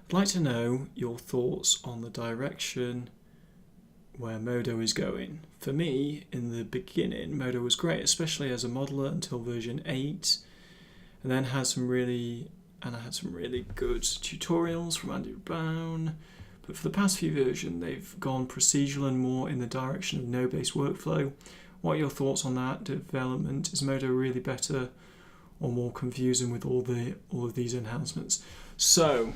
I'd like to know your thoughts on the direction where Modo is going. For me, in the beginning, Modo was great, especially as a modeler until version 8. And then I had some really good tutorials from Andy Brown. But for the past few versions, they've gone procedural and more in the direction of node-based workflow, What are your thoughts on that development? Is Modo really better or more confusing with all of these enhancements? So,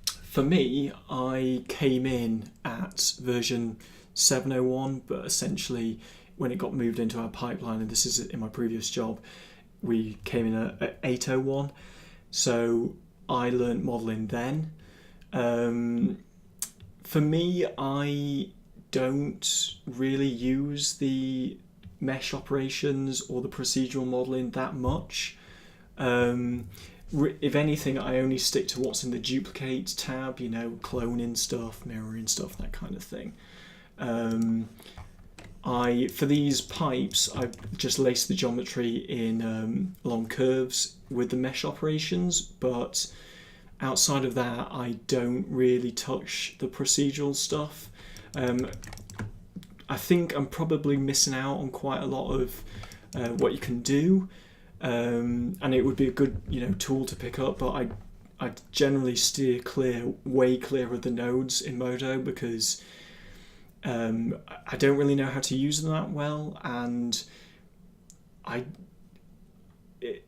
for me, I came in at version 701, but essentially when it got moved into our pipeline, and this is in my previous job, we came in at 801. So I learned modelling then. For me, I don't really use the mesh operations or the procedural modelling that much. If anything, I only stick to what's in the duplicate tab, you know, cloning stuff, mirroring stuff, that kind of thing. For these pipes, I just lace the geometry in along curves with the mesh operations, but outside of that, I don't really touch the procedural stuff. I think I'm probably missing out on quite a lot of what you can do, and it would be a good, you know, tool to pick up. But I generally steer way clear of the nodes in Modo because I don't really know how to use them that well, and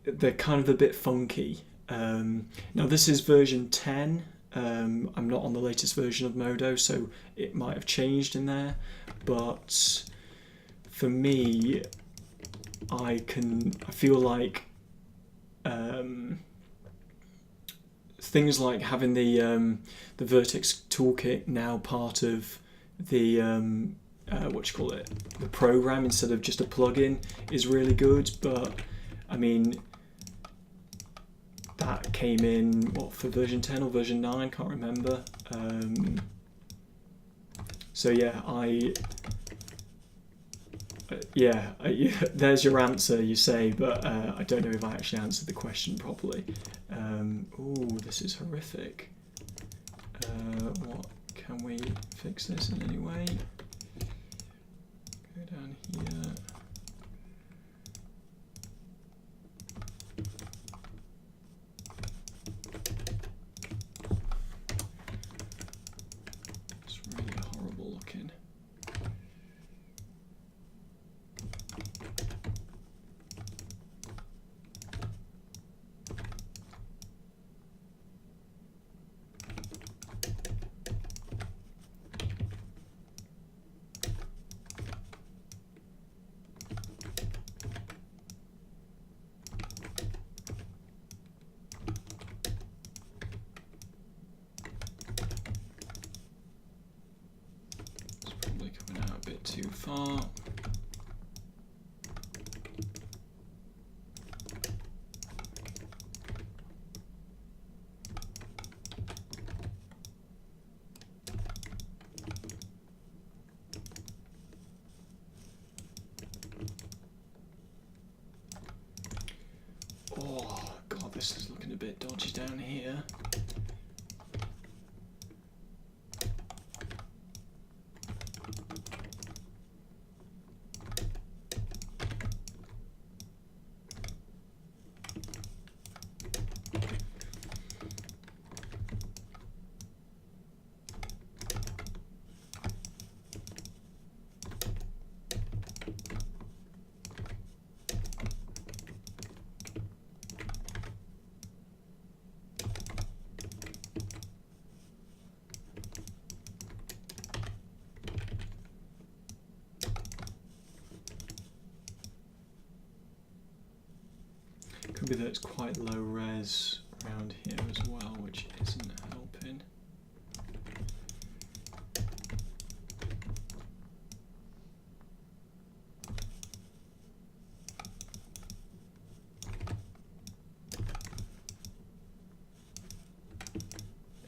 they're kind of a bit funky. Now this is version 10. I'm not on the latest version of Modo, so it might have changed in there, but for me, I feel like things like having the Vertex toolkit now part of the the program instead of just a plugin is really good. But I mean, that came in for version 10 or version 9, can't remember. So yeah, there's your answer, you say, but I don't know if I actually answered the question properly. Oh, this is horrific. What can we fix this in any way? Go down here. It's really horrible looking. Too far. Oh God, this is looking a bit dodgy down here. Could be that it's quite low res around here as well, which isn't helping.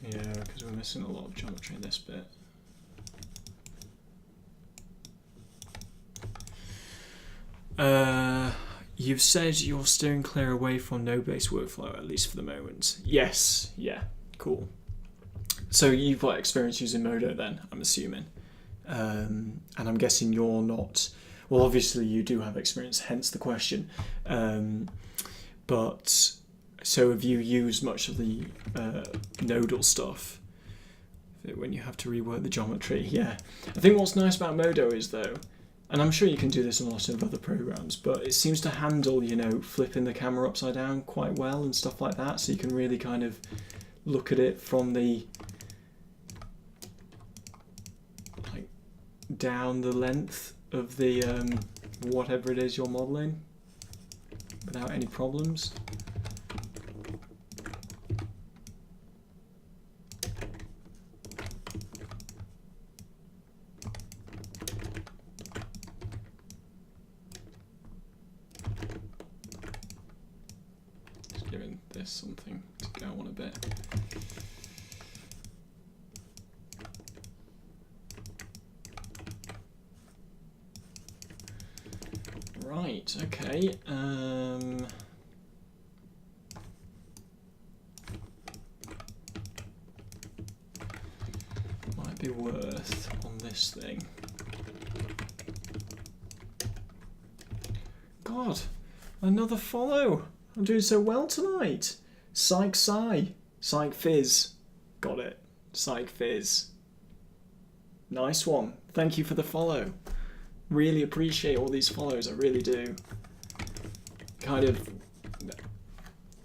Yeah, because we're missing a lot of geometry in this bit. You've said you're steering clear away from node-based workflow, at least for the moment. Yes, yeah, cool. So you've got experience using Modo then, I'm assuming. And I'm guessing you're not... Well, obviously you do have experience, hence the question. But, so have you used much of the nodal stuff when you have to rework the geometry? Yeah. I think what's nice about Modo is, though, And I'm sure you can do this in a lot of other programs, but it seems to handle, you know, flipping the camera upside down quite well and stuff like that, so you can really kind of look at it from the, like, down the length of the whatever it is you're modelling without any problems. Something to go on a bit. Right, okay. Might be worth on this thing. God, another follow. I'm doing so well tonight. Psych Psy. Psych Fizz. Got it. Psych Fizz. Nice one. Thank you for the follow. Really appreciate all these follows. I really do. Kind of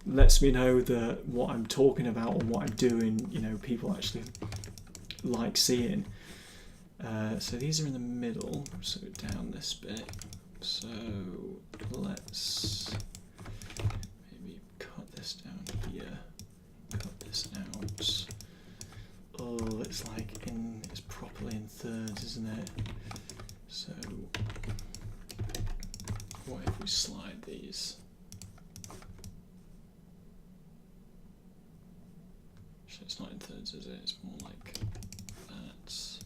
lets me know that what I'm talking about or what I'm doing, you know, people actually like seeing. So these are in the middle. So down this bit. So let's down here, cut this out. Oh, it's like it's properly in thirds, isn't it? So what if we slide these? Actually, it's not in thirds, is it? It's more like that.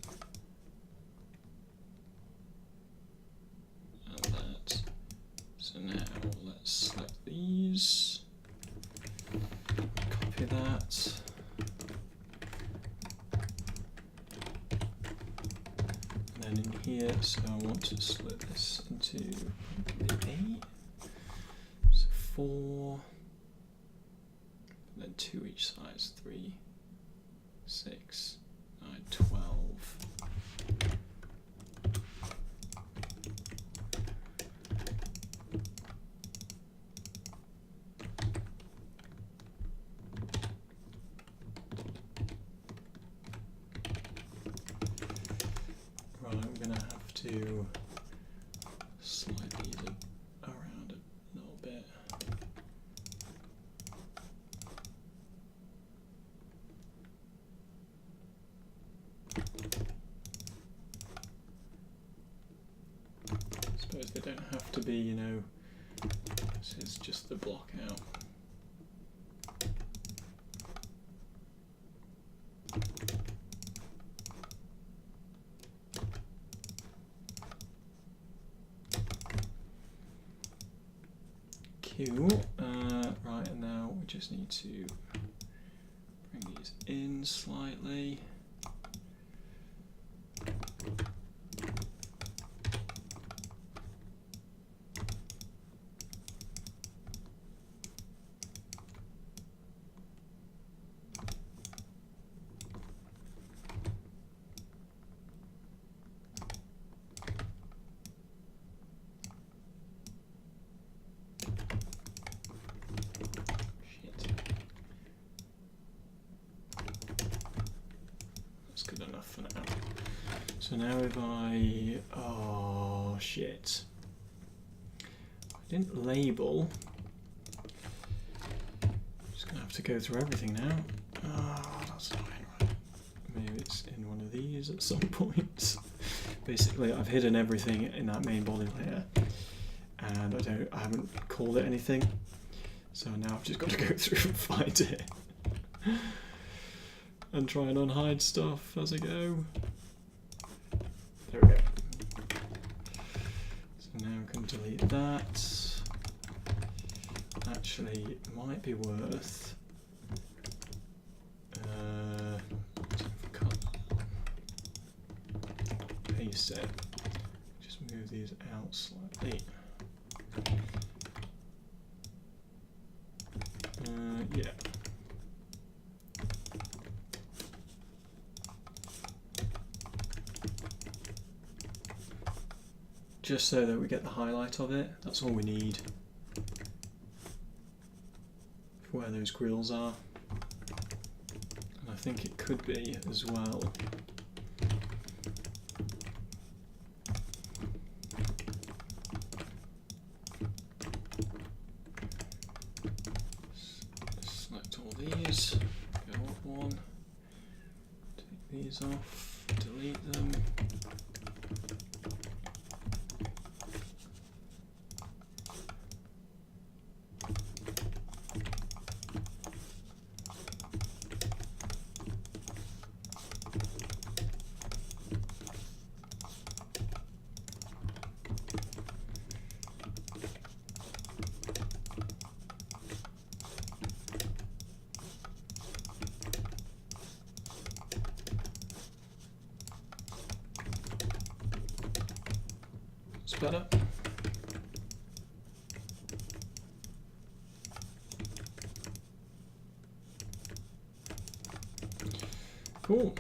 And that. So now let's select these. Copy that. And then in here, so I want to split this into 8. So 4. And then 2 each side is 3, 6, 9, 12. To slide these around a little bit. I suppose they don't have to be, you know, this is just the block out. Right, and now we just need to bring these in slightly. So now if oh shit, I didn't label, I'm just gonna have to go through everything now. Oh, that's fine, right. Maybe it's in one of these at some point. Basically, I've hidden everything in that main body layer, and I haven't called it anything. So now I've just got to go through and find it. And try and unhide stuff as I go. There we go. So now I can delete that. Actually, it might be worth paste it. Just move these out slightly. Yeah. just so that we get the highlight of it. That's all we need for where those grills are. And I think it could be as well. Select all these, go up one, take these off, delete them. It's better. Cool.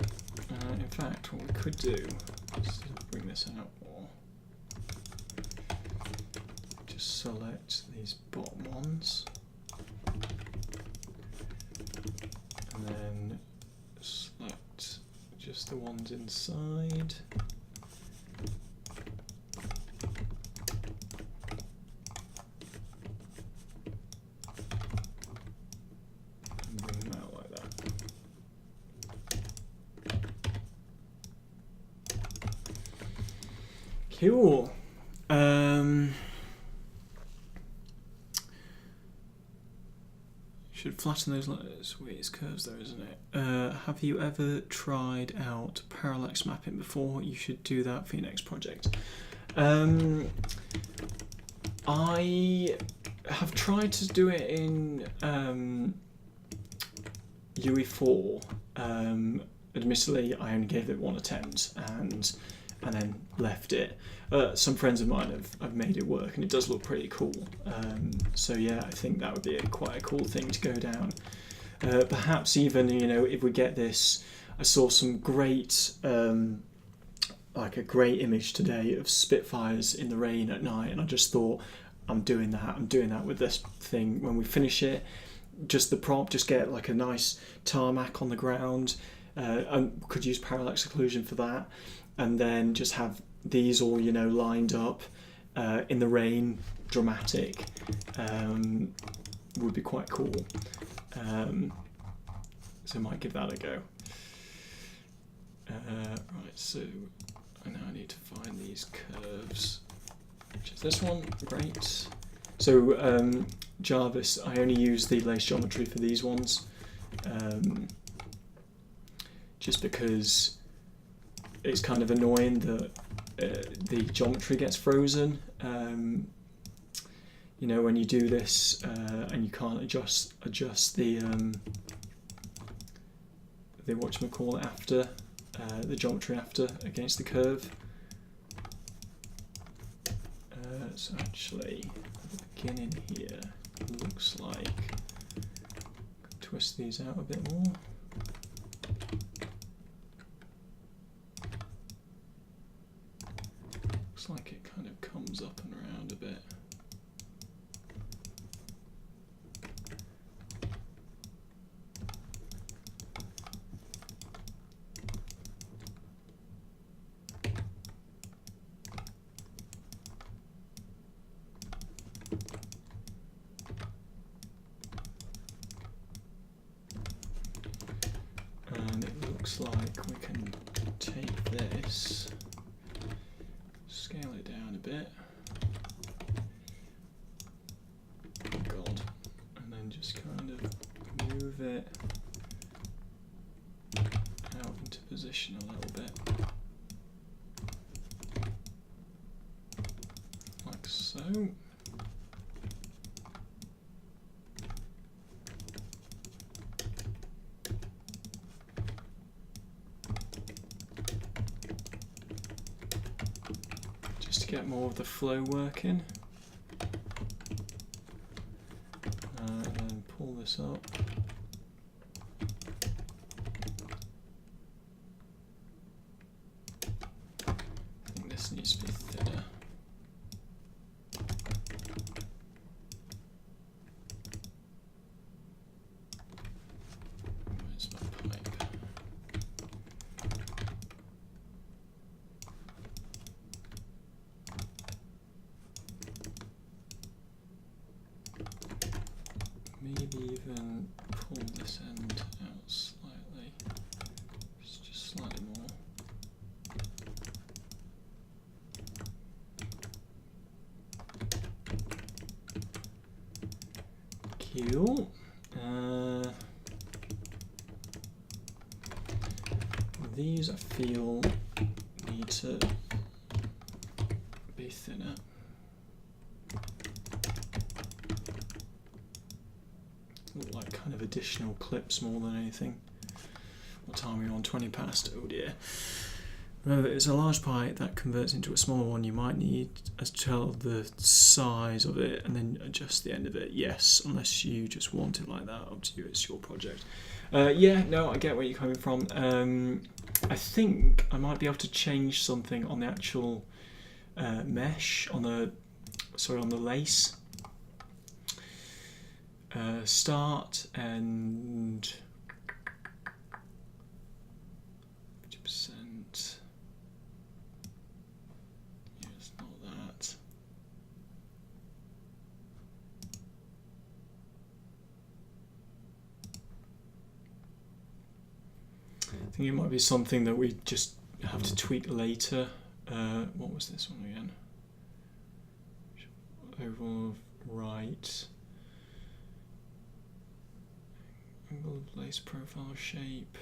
In fact, what we could do is bring this out more. Just select these bottom ones, and then select just the ones inside. Cool. Should flatten those sweet curves though, isn't it? Have you ever tried out parallax mapping before? You should do that for your next project. I have tried to do it in UE4. Admittedly, I only gave it one attempt and then left it. Some friends of mine have made it work, and it does look pretty cool. So yeah, I think that would be quite a cool thing to go down. Perhaps even, you know, if we get this, I saw some great, like a great image today of Spitfires in the rain at night, and I just thought, I'm doing that with this thing. When we finish it, just the prop, just get like a nice tarmac on the ground. And could use parallax occlusion for that. And then just have these all, you know, lined up in the rain, dramatic, would be quite cool. So I might give that a go. Right, so I now need to find these curves, which is this one, great. So Jarvis, I only use the lace geometry for these ones, just because it's kind of annoying that the geometry gets frozen. You know, when you do this and you can't adjust the whatchamacallit after the geometry after against the curve. So actually, at the beginning here, it looks like twist these out a bit more. Looks like it kind of comes up and around a bit. And it looks like we can take this, scale it down a bit, oh god, and then just kind of move it out into position a little bit, like so. Just to get more of the flow working. And then pull this up. I think this needs to be thinner. maybe even pull this end out slightly, just slightly more. Cool. These I feel need to be thinner. Look like kind of additional clips more than anything. What time are we on? 20 past. Oh dear. Remember, it's a large pipe that converts into a smaller one. You might need to tell the size of it and then adjust the end of it. Yes, unless you just want it like that. Up to you. It's your project. Yeah, no, I get where you're coming from. I think I might be able to change something on the actual mesh on the lace. Start and 50%. Yeah, it's not that. I think it might be something that we just have to tweak later. What was this one again? Oval right. Angle of lace profile shape.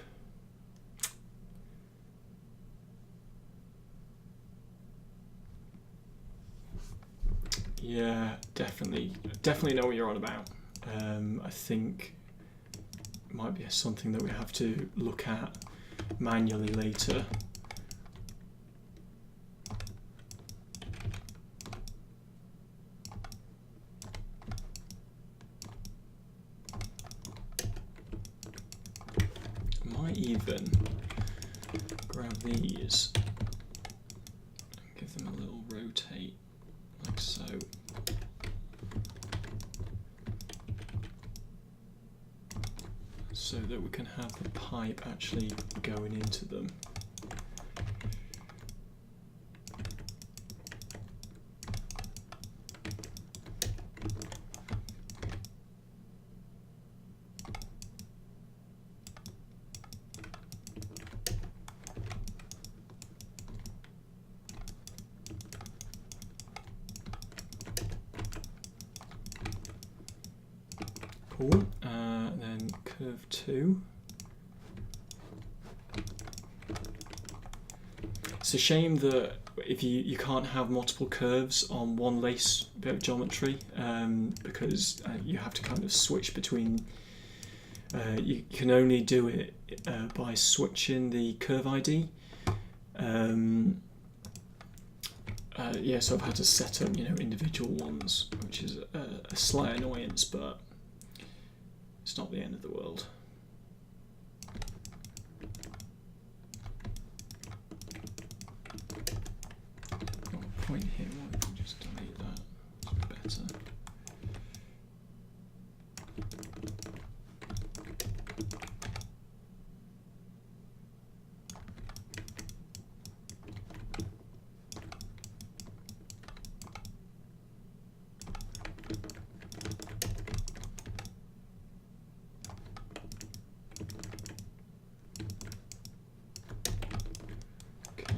Yeah, definitely know what you're on about. I think it might be something that we have to look at manually later. Might even grab these and give them a little rotate like so. So that we can have the pipe actually going into them. Cool. Then curve 2. It's a shame that if you can't have multiple curves on one lace bit of geometry, because you have to kind of switch between. You can only do it by switching the curve ID. Yeah, so I've had to set up, individual ones, which is a slight annoyance, but it's not the end of the world. Got a point here, why don't we just delete that? It's better.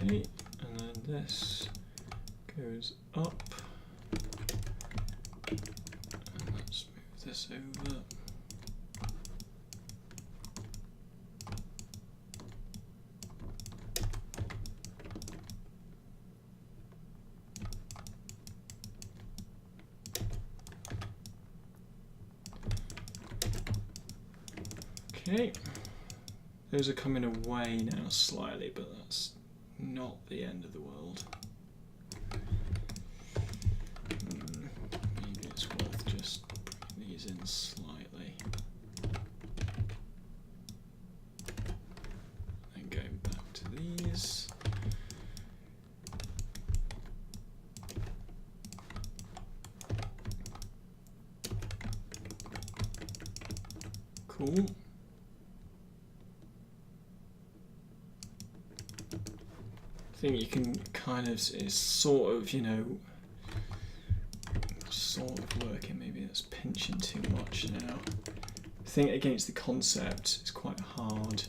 Okay, and then this goes up, and let's move this over. Okay, those are coming away now slightly, but that's not the end of the world. Maybe it's worth just bringing these in slightly. And going back to these. Cool. I think you can kind of, it's sort of sort of working. Maybe it's pinching too much now. I think against the concept, it's quite hard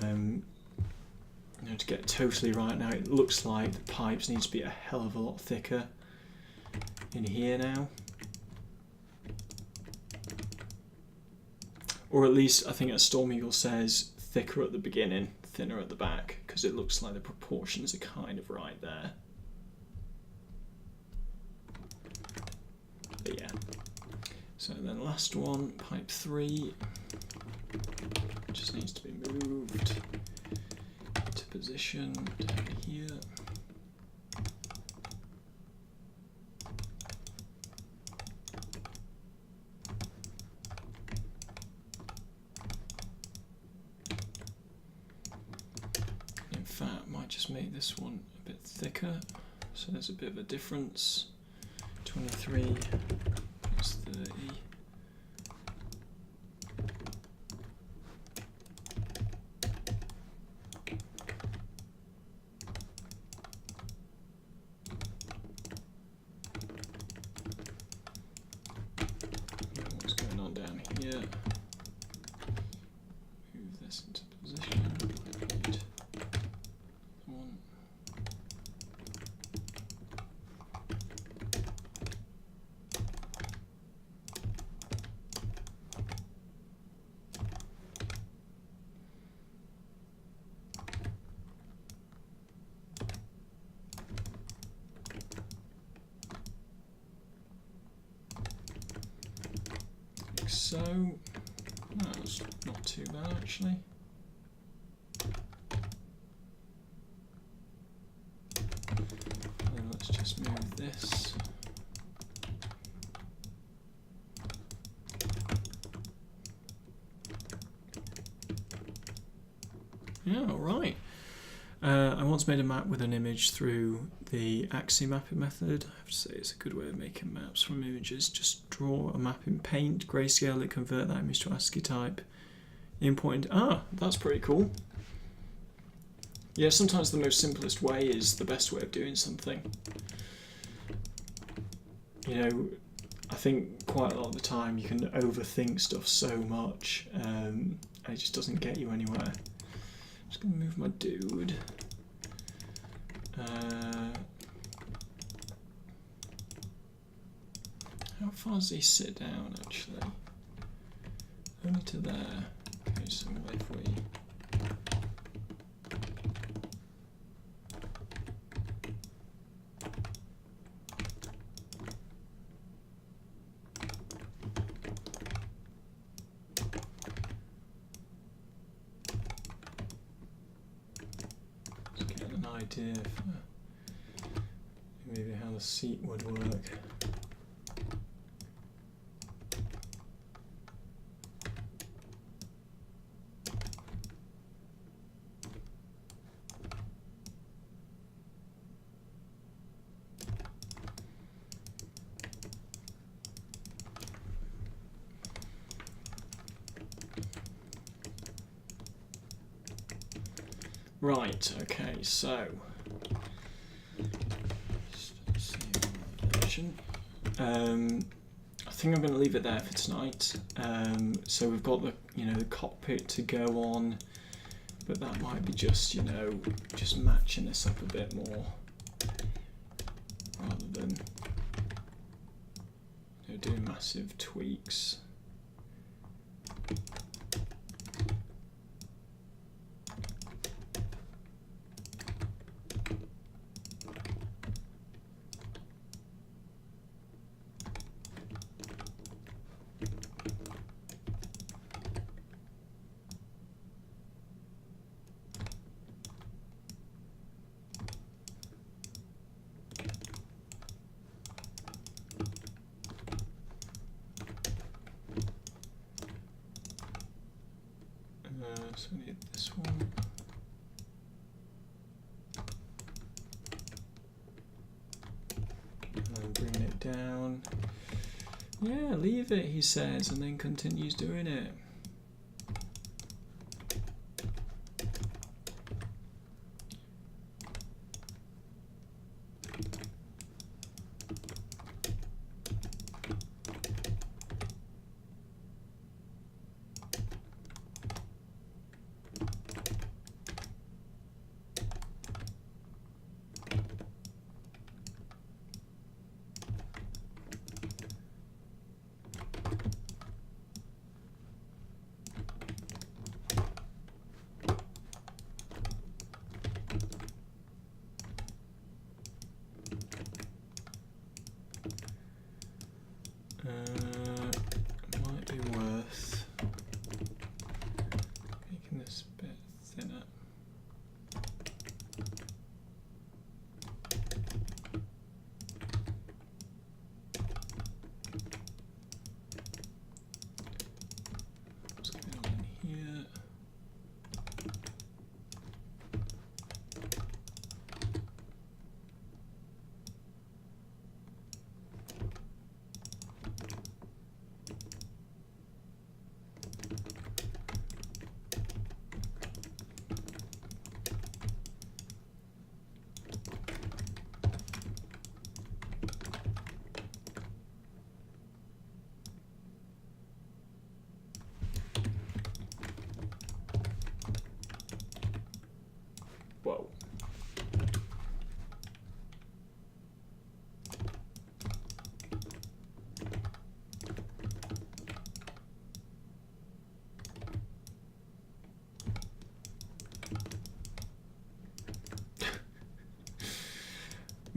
you know, to get totally right now. It looks like the pipes need to be a hell of a lot thicker in here now. Or at least, I think as Storm Eagle says, thicker at the beginning, thinner at the back, because it looks like the proportions are kind of right there. But yeah. So then last one, pipe 3, just needs to be moved to position down here. In fact, might just make this one a bit thicker, so there's a bit of a difference. 23 plus 30. What's going on down here? Move this into position. Right. One. Like so. That's not too bad actually. And let's just move this. Yeah, all right. I once made a map with an image through the axis mapping method. I have to say it's a good way of making maps from images. Just draw a map in Paint, grayscale it, convert that image to ASCII type, import into, that's pretty cool. Yeah, sometimes the most simplest way is the best way of doing something. You know, I think quite a lot of the time you can overthink stuff so much and it just doesn't get you anywhere. Just gonna move my dude. How far does he sit down actually? Only to there. Okay, so if we idea for maybe how the seat would work. Right, okay, so I think I'm going to leave it there for tonight. So we've got the the cockpit to go on, but that might be just just matching this up a bit more rather than doing massive tweaks. So I need this one. And bringing it down. Yeah, leave it, he says, and then continues doing it.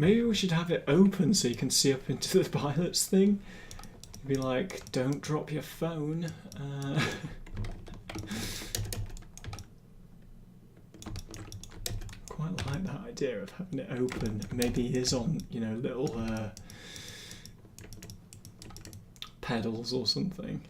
Maybe we should have it open so you can see up into the pilot's thing. Be like, don't drop your phone. Quite like that idea of having it open. Maybe it is on, you know, little pedals or something.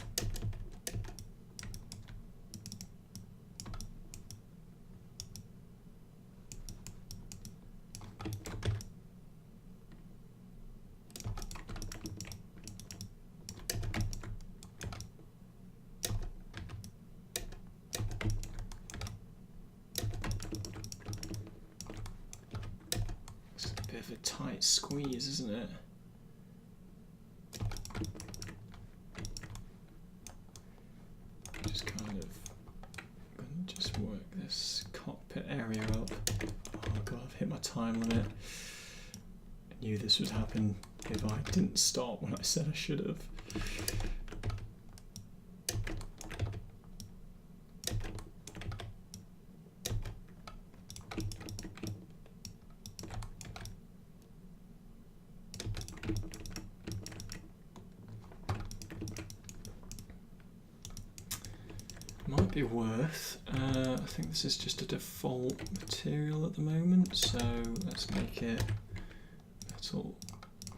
A tight squeeze, isn't it? Just kind of gonna just work this cockpit area up. Oh god, I've hit my time limit. I knew this would happen if I didn't stop when I said I should have. Might be worth, I think this is just a default material at the moment, so let's make it metal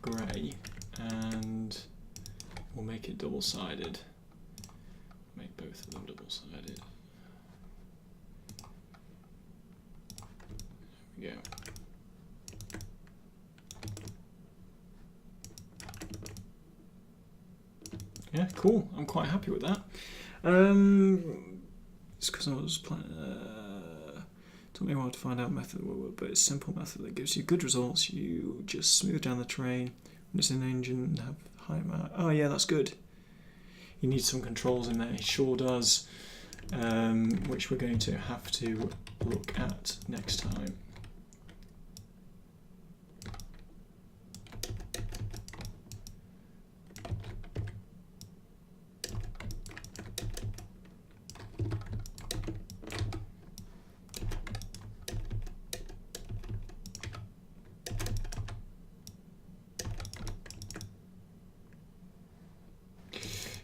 grey and we'll make it double-sided. Make both of them double-sided. There we go. Yeah, cool. I'm quite happy with that. It's because I was planning. Took me a while to find out method, but it's a simple method that gives you good results. You just smooth down the train when it's in the engine and have high amount. Oh yeah, that's good. You need some controls in there. It sure does, which we're going to have to look at next time.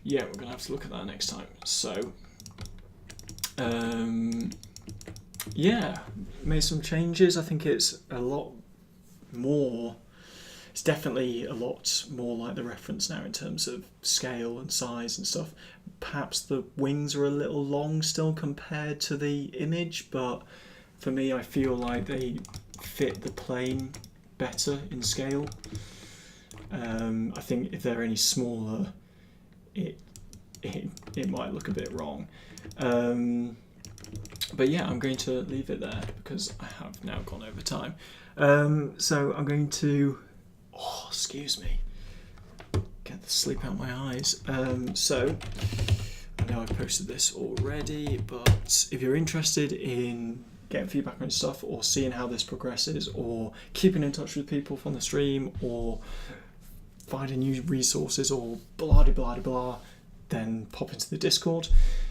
Yeah, we're going to have to look at that next time. So, yeah, made some changes. I think it's a lot more, it's definitely a lot more like the reference now in terms of scale and size and stuff. Perhaps the wings are a little long still compared to the image, but for me, I feel like they fit the plane better in scale. I think if they're any smaller, it might look a bit wrong, but yeah, I'm going to leave it there because I have now gone over time. So I'm going to, oh, excuse me, get the sleep out my eyes. So I know I've posted this already, but if you're interested in getting feedback on stuff or seeing how this progresses or keeping in touch with people from the stream or finding new resources or blah de blah de blah, then pop into the Discord.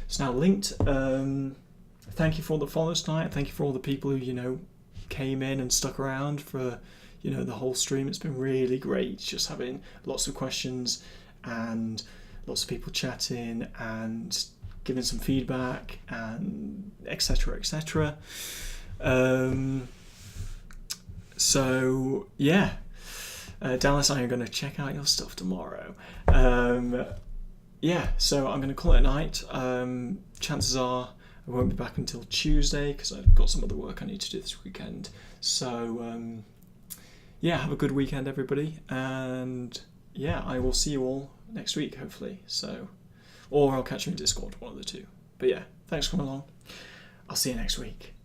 It's now linked. Thank you for all the follows tonight. Thank you for all the people who, you know, came in and stuck around for, you know, the whole stream. It's been really great just having lots of questions and lots of people chatting and giving some feedback and etc etc. So yeah, Dallas, I am going to check out your stuff tomorrow. Yeah, so I'm going to call it a night. Chances are I won't be back until Tuesday because I've got some other work I need to do this weekend. So yeah, have a good weekend, everybody, and yeah, I will see you all next week, hopefully. So, or I'll catch you in Discord, one of the two. But yeah, thanks for coming along. I'll see you next week.